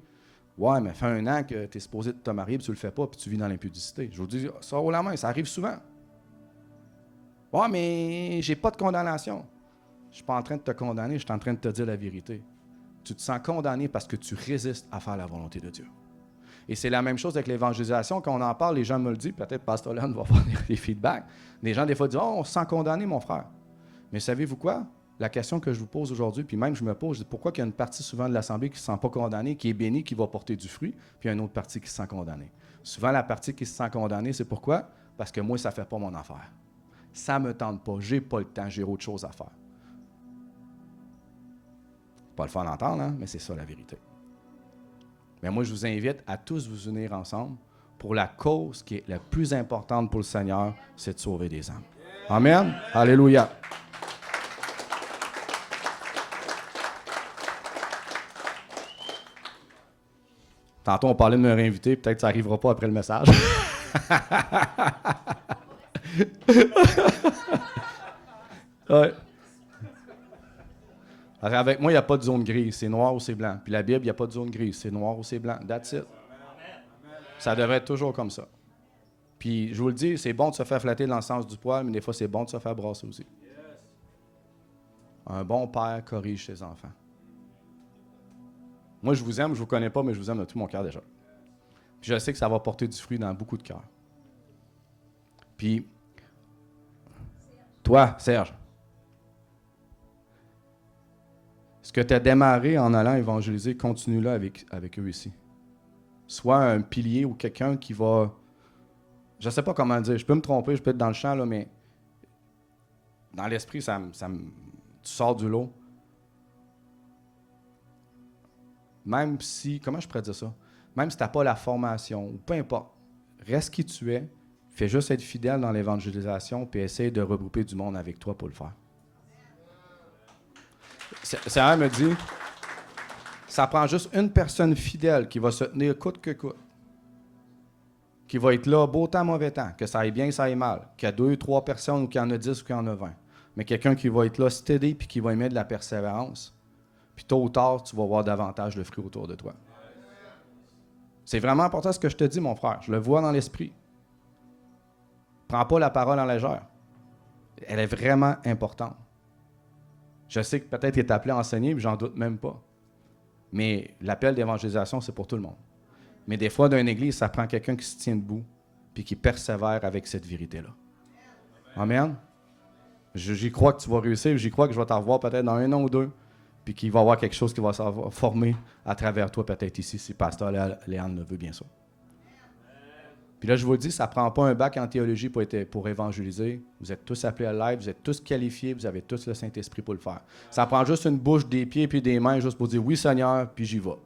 Ouais, mais fait 1 an que tu es supposé te marier, puis tu ne le fais pas, puis tu vis dans l'impudicité. Je vous dis, ça haut la main, ça arrive souvent. Ouais, mais j'ai pas de condamnation. Je ne suis pas en train de te condamner, je suis en train de te dire la vérité. Tu te sens condamné parce que tu résistes à faire la volonté de Dieu. Et c'est la même chose avec l'évangélisation. Quand on en parle, les gens me le disent, peut-être Pasteur Léon va faire des feedbacks. Les gens, des fois, disent, « Oh, on se sent condamné, mon frère. » Mais savez-vous quoi? La question que je vous pose aujourd'hui, puis même je me pose, c'est pourquoi il y a une partie souvent de l'Assemblée qui ne se sent pas condamnée, qui est bénie, qui va porter du fruit, puis il y a une autre partie qui se sent condamnée. Souvent, la partie qui se sent condamnée, c'est pourquoi? Parce que moi, ça ne fait pas mon affaire. Ça ne me tente pas, j'ai pas le temps, j'ai autre chose à faire. Pas le fun d'entendre, hein? Mais c'est ça la vérité. Mais moi, je vous invite à tous vous unir ensemble pour la cause qui est la plus importante pour le Seigneur, c'est de sauver des âmes. Amen. Alléluia. Tantôt, on parlait de me réinviter, peut-être que ça n'arrivera pas après le message. Ouais. Alors, avec moi, il n'y a pas de zone grise, c'est noir ou c'est blanc. Puis la Bible, il n'y a pas de zone grise, c'est noir ou c'est blanc. That's it. Ça devrait être toujours comme ça. Puis je vous le dis, c'est bon de se faire flatter dans le sens du poil, mais des fois, c'est bon de se faire brasser aussi. Un bon père corrige ses enfants. Moi, je vous aime, je ne vous connais pas, mais je vous aime de tout mon cœur déjà. Puis je sais que ça va porter du fruit dans beaucoup de cœurs. Puis, toi, Serge, ce que tu as démarré en allant évangéliser, continue-là avec eux ici. Sois un pilier ou quelqu'un qui va... Je ne sais pas comment le dire, je peux me tromper, je peux être dans le champ, là, mais dans l'esprit, tu sors du lot. Même si, comment je pourrais dire ça? Même si tu n'as pas la formation, ou peu importe, reste qui tu es, fais juste être fidèle dans l'évangélisation, puis essaye de regrouper du monde avec toi pour le faire. Seigneur me dit, ça prend juste une personne fidèle qui va se tenir coûte que coûte, qui va être là beau temps, mauvais temps, que ça aille bien, ça aille mal, qu'il y a 2, 3 personnes, ou qu'il y en a 10, ou qu'il y en a 20. Mais quelqu'un qui va être là steady, puis qui va aimer de la persévérance. Puis tôt ou tard, tu vas voir davantage le fruit autour de toi. C'est vraiment important ce que je te dis, mon frère. Je le vois dans l'esprit. Prends pas la parole en légère. Elle est vraiment importante. Je sais que peut-être tu es appelé à enseigner, mais j'en doute même pas. Mais l'appel d'évangélisation, c'est pour tout le monde. Mais des fois, dans une église, ça prend quelqu'un qui se tient debout puis qui persévère avec cette vérité-là. Amen. J'y crois que tu vas réussir, j'y crois que je vais t'en revoir peut-être dans 1 an ou 2, puis qu'il va y avoir quelque chose qui va se former à travers toi, peut-être ici, si Pasteur Léane le veut, bien sûr. Puis là, je vous le dis, ça ne prend pas un bac en théologie pour évangéliser. Vous êtes tous appelés à l'être, vous êtes tous qualifiés, vous avez tous le Saint-Esprit pour le faire. Ça prend juste une bouche, des pieds puis des mains juste pour dire « Oui, Seigneur », puis j'y vais.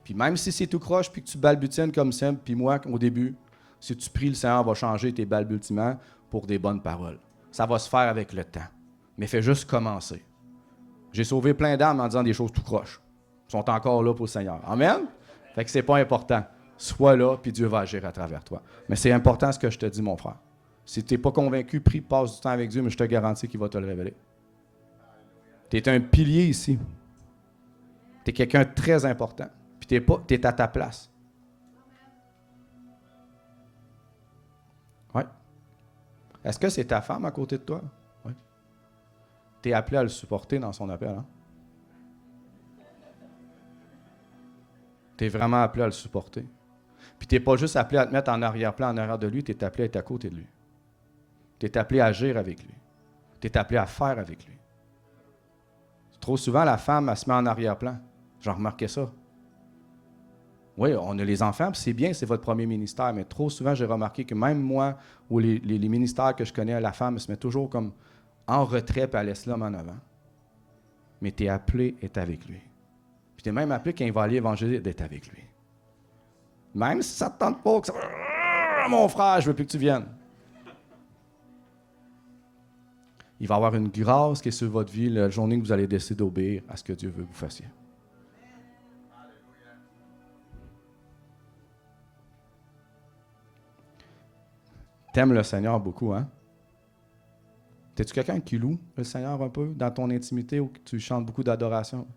Puis même si c'est tout croche, puis que tu balbutines comme simple, puis moi, au début, si tu pries, le Seigneur va changer tes balbutiements pour des bonnes paroles. Ça va se faire avec le temps. Mais fais juste commencer. J'ai sauvé plein d'âmes en disant des choses tout croches. Ils sont encore là pour le Seigneur. Amen? Fait que c'est pas important. Sois là, puis Dieu va agir à travers toi. Mais c'est important ce que je te dis, mon frère. Si tu n'es pas convaincu, prie, passe du temps avec Dieu, mais je te garantis qu'il va te le révéler. Tu es un pilier ici. Tu es quelqu'un de très important. Puis tu es à ta place. Oui. Est-ce que c'est ta femme à côté de toi? Oui. Tu es appelé à le supporter dans son appel, hein? Tu es vraiment appelé à le supporter. Puis tu n'es pas juste appelé à te mettre en arrière-plan, en arrière de lui, tu es appelé à être à côté de lui. Tu es appelé à agir avec lui. Tu es appelé à faire avec lui. Trop souvent, la femme, elle se met en arrière-plan. J'en remarquais ça. Oui, on a les enfants, puis c'est bien, c'est votre premier ministère, mais trop souvent, j'ai remarqué que même moi, ou les ministères que je connais, la femme se met toujours comme en retrait, puis elle laisse l'homme en avant. Mais tu es appelé à être avec lui. Puis tu es même appelé, quand il va aller évangéliser, d'être avec lui. Même si ça ne te tente pas, que ça va, mon frère, je veux plus que tu viennes. Il va y avoir une grâce qui est sur votre vie la journée que vous allez décider d'obéir à ce que Dieu veut que vous fassiez. T'aimes le Seigneur beaucoup, hein? T'es-tu quelqu'un qui loue le Seigneur un peu dans ton intimité ou que tu chantes beaucoup d'adoration?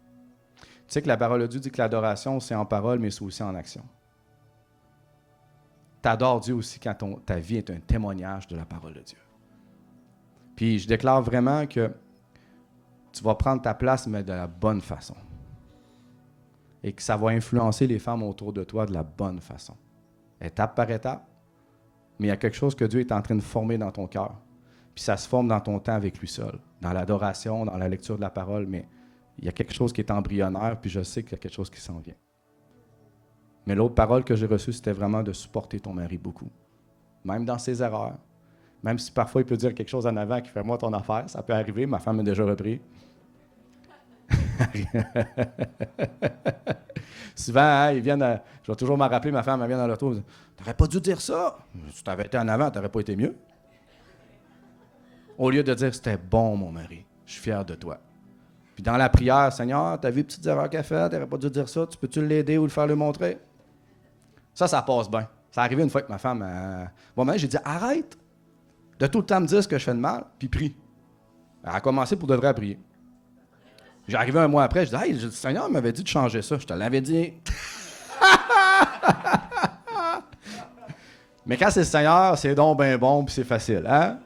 Tu sais que la parole de Dieu dit que l'adoration, c'est en parole, mais c'est aussi en action. T'adores Dieu aussi quand ta vie est un témoignage de la parole de Dieu. Puis je déclare vraiment que tu vas prendre ta place, mais de la bonne façon. Et que ça va influencer les femmes autour de toi de la bonne façon. Étape par étape. Mais il y a quelque chose que Dieu est en train de former dans ton cœur. Puis ça se forme dans ton temps avec lui seul. Dans l'adoration, dans la lecture de la parole. Mais il y a quelque chose qui est embryonnaire, puis je sais qu'il y a quelque chose qui s'en vient. Mais l'autre parole que j'ai reçue, c'était vraiment de supporter ton mari beaucoup. Même dans ses erreurs. Même si parfois il peut dire quelque chose en avant qui fait « moi ton affaire », ça peut arriver, ma femme m'a déjà repris. Souvent, hein, ils viennent, je vais toujours m'en rappeler, ma femme elle vient dans l'auto, elle dit « T'aurais pas dû dire ça, si tu avais été en avant, t'aurais pas été mieux. » Au lieu de dire « C'était bon, mon mari, je suis fier de toi. » Puis dans la prière, « Seigneur, t'as vu les petites erreurs qu'elle fait, t'aurais pas dû dire ça, tu peux-tu l'aider ou le faire lui montrer? » Ça passe bien. Ça arrivé une fois que ma femme, bon, j'ai dit « Arrête de tout le temps me dire ce que je fais de mal, puis prie. » Elle a commencé pour de vrai à prier. J'ai arrivé un mois après, je dis « Hey, le Seigneur m'avait dit de changer ça. » Je te l'avais dit. Mais quand c'est le Seigneur, c'est donc bien bon, puis c'est facile, hein?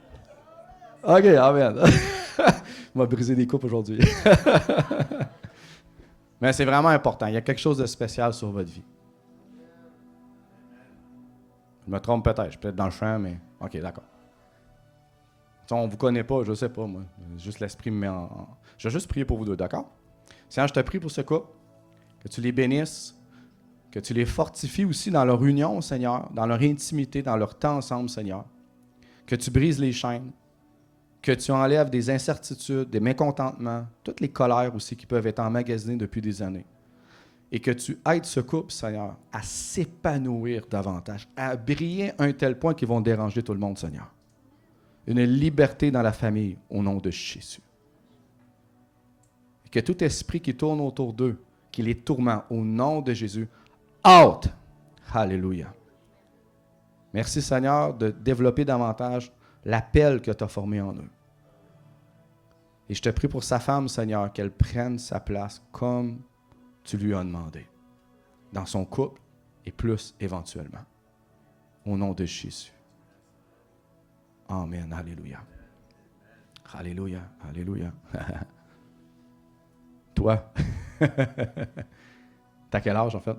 OK, amen. On va briser des coupes aujourd'hui. Mais c'est vraiment important. Il y a quelque chose de spécial sur votre vie. Je me trompe peut-être. Je suis peut-être dans le champ, mais OK, d'accord. On ne vous connaît pas, je ne sais pas, moi. Juste l'Esprit me met en... Je vais juste prier pour vous deux, d'accord? Seigneur, je te prie pour ce couple, que tu les bénisses, que tu les fortifies aussi dans leur union, Seigneur, dans leur intimité, dans leur temps ensemble, Seigneur. Que tu brises les chaînes, que tu enlèves des incertitudes, des mécontentements, toutes les colères aussi qui peuvent être emmagasinées depuis des années. Et que tu aides ce couple, Seigneur, à s'épanouir davantage, à briller à un tel point qu'ils vont déranger tout le monde, Seigneur. Une liberté dans la famille au nom de Jésus. Et que tout esprit qui tourne autour d'eux, qui les tourmente au nom de Jésus, out! Alléluia. Merci Seigneur de développer davantage l'appel que tu as formé en eux. Et je te prie pour sa femme, Seigneur, qu'elle prenne sa place comme tu lui as demandé, dans son couple et plus éventuellement. Au nom de Jésus. Amen. Alléluia. Alléluia. Alléluia. Toi, t'as quel âge en fait?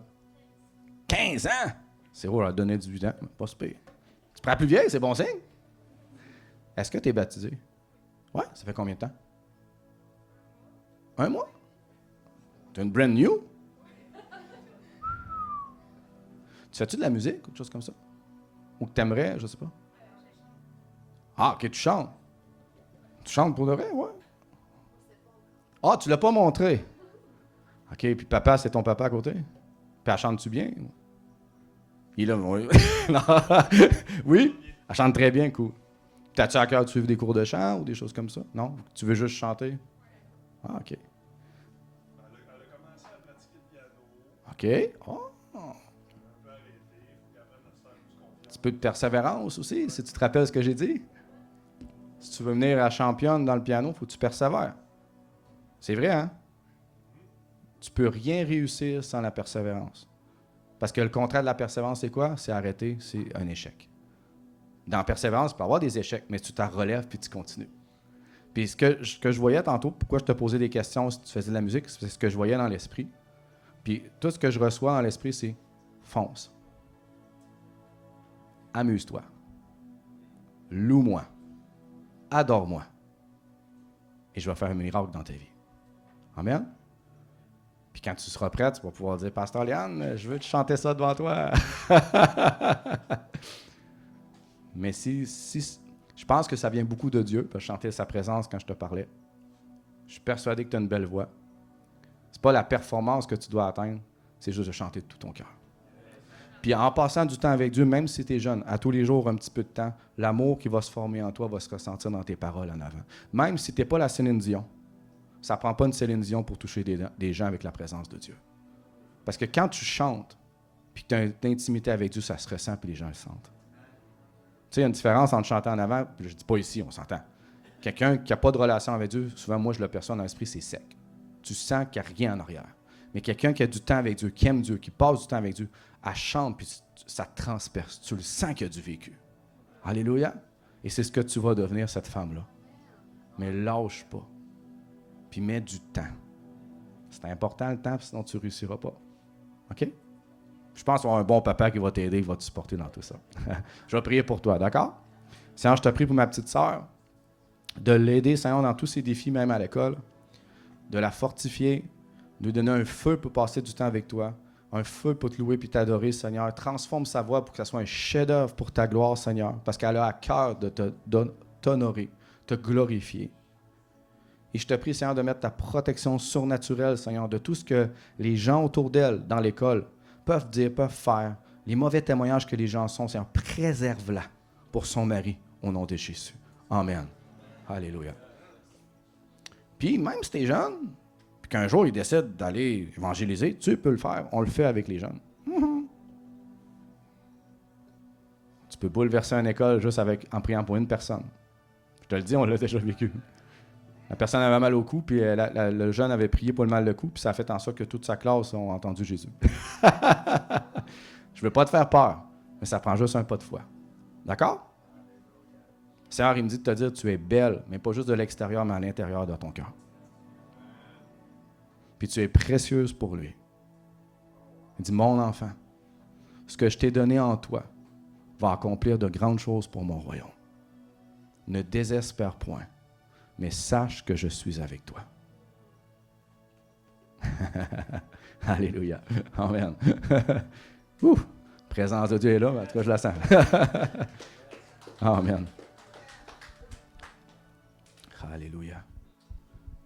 15 ans! C'est vrai, on a donné 18 ans. Pas super. Tu prends plus vieille, c'est bon signe? Est-ce que tu es baptisé? Ouais, ça fait combien de temps? 1 mois? Tu es une brand new? Tu fais-tu de la musique ou quelque chose comme ça? Ou que tu aimerais, je sais pas? Ah, ok, tu chantes. Tu chantes pour de vrai, ouais. Ah, tu l'as pas montré. OK, puis papa, c'est ton papa à côté? Puis elle chante-tu bien? Il a... Oui. Non. Oui? Elle chante très bien, cool. T'as-tu à cœur de suivre des cours de chant ou des choses comme ça? Non? Tu veux juste chanter? Ah, OK. Elle a commencé à pratiquer le piano, OK. Oh. un peu arrêté, il faut qu'elle apprenne à se faire plus Un confiance. petit peu de persévérance aussi, si tu te rappelles ce que j'ai dit. Si tu veux venir à championne dans le piano, il faut que tu persévères. C'est vrai, hein? Tu peux rien réussir sans la persévérance. Parce que le contraire de la persévérance, c'est quoi? C'est arrêter, c'est un échec. Dans la persévérance, tu peux avoir des échecs, mais tu t'en relèves puis tu continues. Puis ce que je voyais tantôt, pourquoi je te posais des questions si tu faisais de la musique, c'est ce que je voyais dans l'esprit. Puis tout ce que je reçois dans l'esprit, c'est fonce. Amuse-toi. Loue-moi. Adore-moi. Et je vais faire un miracle dans ta vie. Amen? Puis quand tu seras prêt, tu vas pouvoir dire, Pasteur Léane, je veux te chanter ça devant toi. Mais si je pense que ça vient beaucoup de Dieu, parce que je chantais sa présence quand je te parlais. Je suis persuadé que tu as une belle voix. C'est pas la performance que tu dois atteindre, c'est juste de chanter de tout ton cœur. Puis en passant du temps avec Dieu, même si tu es jeune, à tous les jours, un petit peu de temps, l'amour qui va se former en toi va se ressentir dans tes paroles en avant. Même si tu n'es pas la Céline Dion, ça ne prend pas une Céline Dion pour toucher des gens avec la présence de Dieu. Parce que quand tu chantes, puis que tu as une intimité avec Dieu, ça se ressent, puis les gens le sentent. Tu sais, il y a une différence entre chanter en avant, puis je ne dis pas ici, on s'entend. Quelqu'un qui n'a pas de relation avec Dieu, souvent, moi, je le perçois dans l'esprit, c'est sec. Tu sens qu'il n'y a rien en arrière. Mais quelqu'un qui a du temps avec Dieu, qui aime Dieu, qui passe du temps avec Dieu, elle chante, puis ça te transperce. Tu le sens qu'il y a du vécu. Alléluia. Et c'est ce que tu vas devenir, cette femme-là. Mais lâche pas. Puis mets du temps. C'est important, le temps, sinon tu ne réussiras pas. OK? Je pense avoir un bon papa qui va t'aider, qui va te supporter dans tout ça. Je vais prier pour toi, d'accord? Seigneur, je te prie pour ma petite sœur, de l'aider, Seigneur, dans tous ses défis, même à l'école, de la fortifier, de lui donner un feu pour passer du temps avec toi, un feu pour te louer puis t'adorer, Seigneur. Transforme sa voix pour que ça soit un chef-d'œuvre pour ta gloire, Seigneur, parce qu'elle a à cœur de t'honorer, te glorifier. Et je te prie, Seigneur, de mettre ta protection surnaturelle, Seigneur, de tout ce que les gens autour d'elle, dans l'école, peuvent dire, peuvent faire, les mauvais témoignages que les gens sont, Seigneur, préserve-la pour son mari, au nom de Jésus. Amen. Alléluia. Puis, même si tu es jeune, puis qu'un jour, il décide d'aller évangéliser, tu peux le faire. On le fait avec les jeunes. Tu peux bouleverser une école juste en priant pour une personne. Je te le dis, on l'a déjà vécu. La personne avait mal au cou, puis le jeune avait prié pour le mal de cou, puis ça a fait en sorte que toute sa classe a entendu Jésus. Je ne veux pas te faire peur, mais ça prend juste un pas de foi. D'accord? Le Seigneur, il me dit de te dire, tu es belle, mais pas juste de l'extérieur, mais à l'intérieur de ton cœur. Puis tu es précieuse pour lui. Il dit, mon enfant, ce que je t'ai donné en toi va accomplir de grandes choses pour mon royaume. Ne désespère point, mais sache que je suis avec toi. Alléluia. Amen. Ouh, la présence de Dieu est là, en tout cas, je la sens. Amen. Alléluia.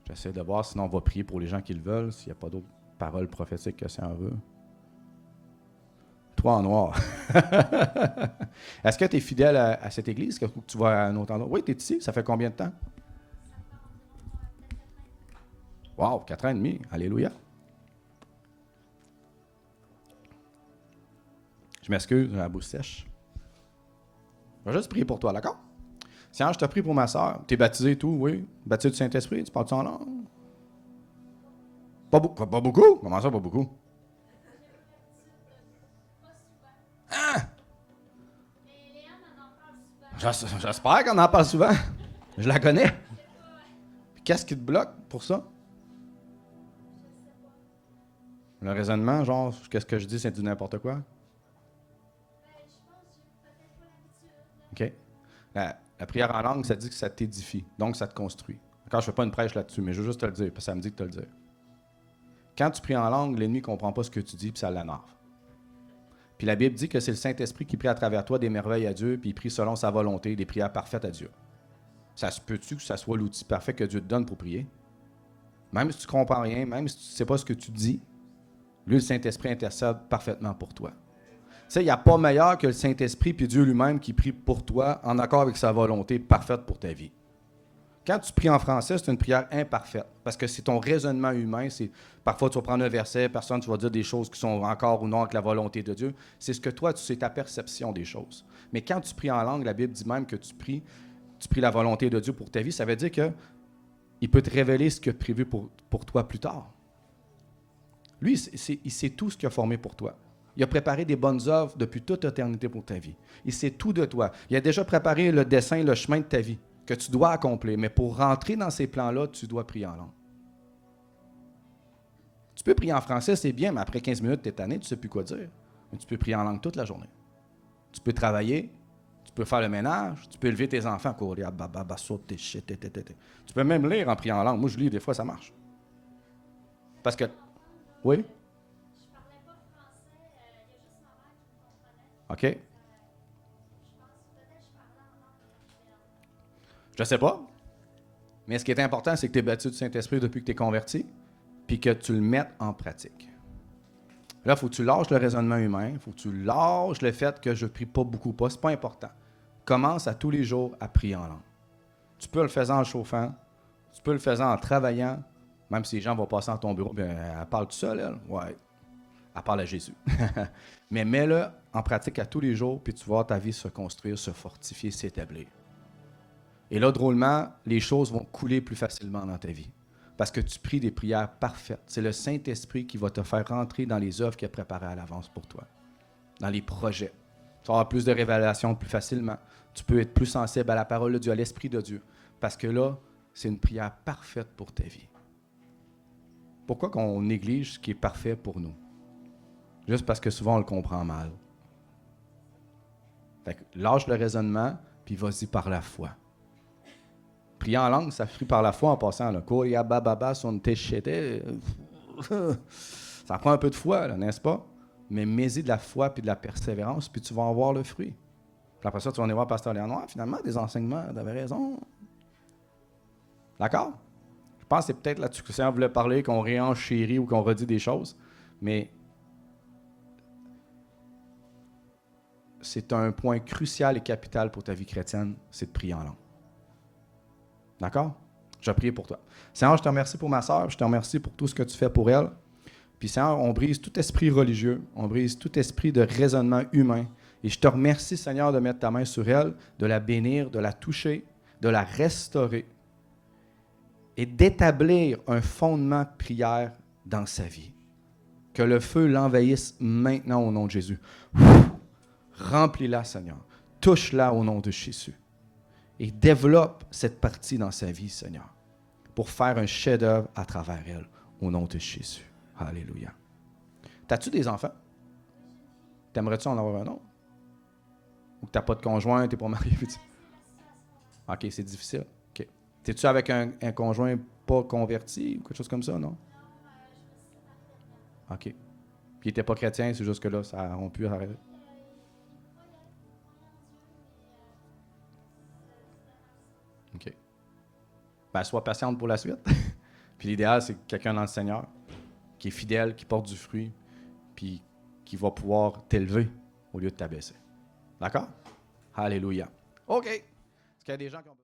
J'essaie de voir, sinon on va prier pour les gens qui le veulent, s'il n'y a pas d'autres paroles prophétiques que le Seigneur veut. Toi en noir. Est-ce que tu es fidèle à cette église? Est-ce que tu vas à un autre endroit? Oui, tu es ici. Ça fait combien de temps? Wow, 4 ans et demi. Alléluia. Je m'excuse, j'ai la bouche sèche. Je vais juste prier pour toi, d'accord? Seigneur, je te prie pour ma soeur. Tu es baptisé et tout, oui. Baptisé du Saint-Esprit, tu parles-tu en langue? Pas beaucoup? Comment ça, pas beaucoup? J'espère qu'on en parle souvent. Je la connais. Puis qu'est-ce qui te bloque pour ça? Le raisonnement, genre, qu'est-ce que je dis, c'est du n'importe quoi? OK. La prière en langue, ça dit que ça t'édifie, donc ça te construit. Encore, je ne fais pas une prêche là-dessus, mais je veux juste te le dire, parce que ça me dit de te le dire. Quand tu pries en langue, l'ennemi ne comprend pas ce que tu dis, puis ça l'énerve. Puis la Bible dit que c'est le Saint-Esprit qui prie à travers toi des merveilles à Dieu, puis il prie selon sa volonté, des prières parfaites à Dieu. Ça se peut-tu que ça soit l'outil parfait que Dieu te donne pour prier? Même si tu ne comprends rien, même si tu ne sais pas ce que tu dis, lui, le Saint-Esprit intercède parfaitement pour toi. Tu sais, il n'y a pas meilleur que le Saint-Esprit puis Dieu lui-même qui prie pour toi en accord avec sa volonté parfaite pour ta vie. Quand tu pries en français, c'est une prière imparfaite parce que c'est ton raisonnement humain. Parfois, tu vas prendre un verset, personne, tu vas dire des choses qui sont encore ou non avec la volonté de Dieu. C'est ce que toi, c'est ta perception des choses. Mais quand tu pries en langue, la Bible dit même que tu pries la volonté de Dieu pour ta vie. Ça veut dire qu'il peut te révéler ce qu'il a prévu pour toi plus tard. Lui, il sait tout ce qu'il a formé pour toi. Il a préparé des bonnes œuvres depuis toute éternité pour ta vie. Il sait tout de toi. Il a déjà préparé le dessin, le chemin de ta vie que tu dois accomplir. Mais pour rentrer dans ces plans-là, tu dois prier en langue. Tu peux prier en français, c'est bien, mais après 15 minutes, tu es tanné, tu ne sais plus quoi dire. Mais tu peux prier en langue toute la journée. Tu peux travailler, tu peux faire le ménage, tu peux élever tes enfants. Tu peux même lire en priant en langue. Moi, je lis, des fois, ça marche. Parce que... Oui? OK. Je ne sais pas. Mais ce qui est important, c'est que tu es battu du Saint-Esprit depuis que tu es converti, puis que tu le mettes en pratique. Là, il faut que tu lâches le raisonnement humain, il faut que tu lâches le fait que je ne prie pas beaucoup pas. Ce n'est pas important. Commence à tous les jours à prier en langue. Tu peux le faire en le chauffant, tu peux le faire en travaillant, même si les gens vont passer dans ton bureau, bien, elle parle tout seule, elle. Ouais. Elle parle à Jésus. Mais mets-le en pratique à tous les jours, puis tu vas voir ta vie se construire, se fortifier, s'établir. Et là, drôlement, les choses vont couler plus facilement dans ta vie. Parce que tu pries des prières parfaites. C'est le Saint-Esprit qui va te faire rentrer dans les œuvres qu'il a préparées à l'avance pour toi. Dans les projets. Tu vas avoir plus de révélations plus facilement. Tu peux être plus sensible à la parole de Dieu, à l'Esprit de Dieu. Parce que là, c'est une prière parfaite pour ta vie. Pourquoi qu'on néglige ce qui est parfait pour nous? Juste parce que souvent, on le comprend mal. Fait que lâche le raisonnement, puis vas-y par la foi. Prier en langue, ça prie par la foi en passant. Ça prend un peu de foi, là, n'est-ce pas? Mais mets-y de la foi puis de la persévérance, puis tu vas en voir le fruit. Puis après ça, tu vas aller voir Pasteur Léonard, finalement, des enseignements, tu avais raison. D'accord? Je pense que c'est peut-être là-dessus que le Seigneur voulait parler, qu'on réenchérit ou qu'on redit des choses, mais c'est un point crucial et capital pour ta vie chrétienne, c'est de prier en langue. D'accord? Je vais prier pour toi. Seigneur, je te remercie pour ma sœur, je te remercie pour tout ce que tu fais pour elle. Puis Seigneur, on brise tout esprit religieux, on brise tout esprit de raisonnement humain. Et je te remercie, Seigneur, de mettre ta main sur elle, de la bénir, de la toucher, de la restaurer et d'établir un fondement de prière dans sa vie. Que le feu l'envahisse maintenant au nom de Jésus. Remplis-la, Seigneur. Touche-la au nom de Jésus. Et développe cette partie dans sa vie, Seigneur, pour faire un chef-d'œuvre à travers elle, au nom de Jésus. Alléluia. T'as-tu des enfants? T'aimerais-tu en avoir un autre? Ou que t'as pas de conjoint, t'es pas marié? OK, c'est difficile. OK. T'es-tu avec un conjoint pas converti ou quelque chose comme ça, non? OK. Puis il n'était pas chrétien, c'est juste que là, ça a rompu à arrêter. OK. Ben, sois patiente pour la suite. Puis l'idéal, c'est quelqu'un dans le Seigneur, qui est fidèle, qui porte du fruit, puis qui va pouvoir t'élever au lieu de t'abaisser. D'accord? Alléluia. OK. Est-ce qu'il y a des gens qui ont...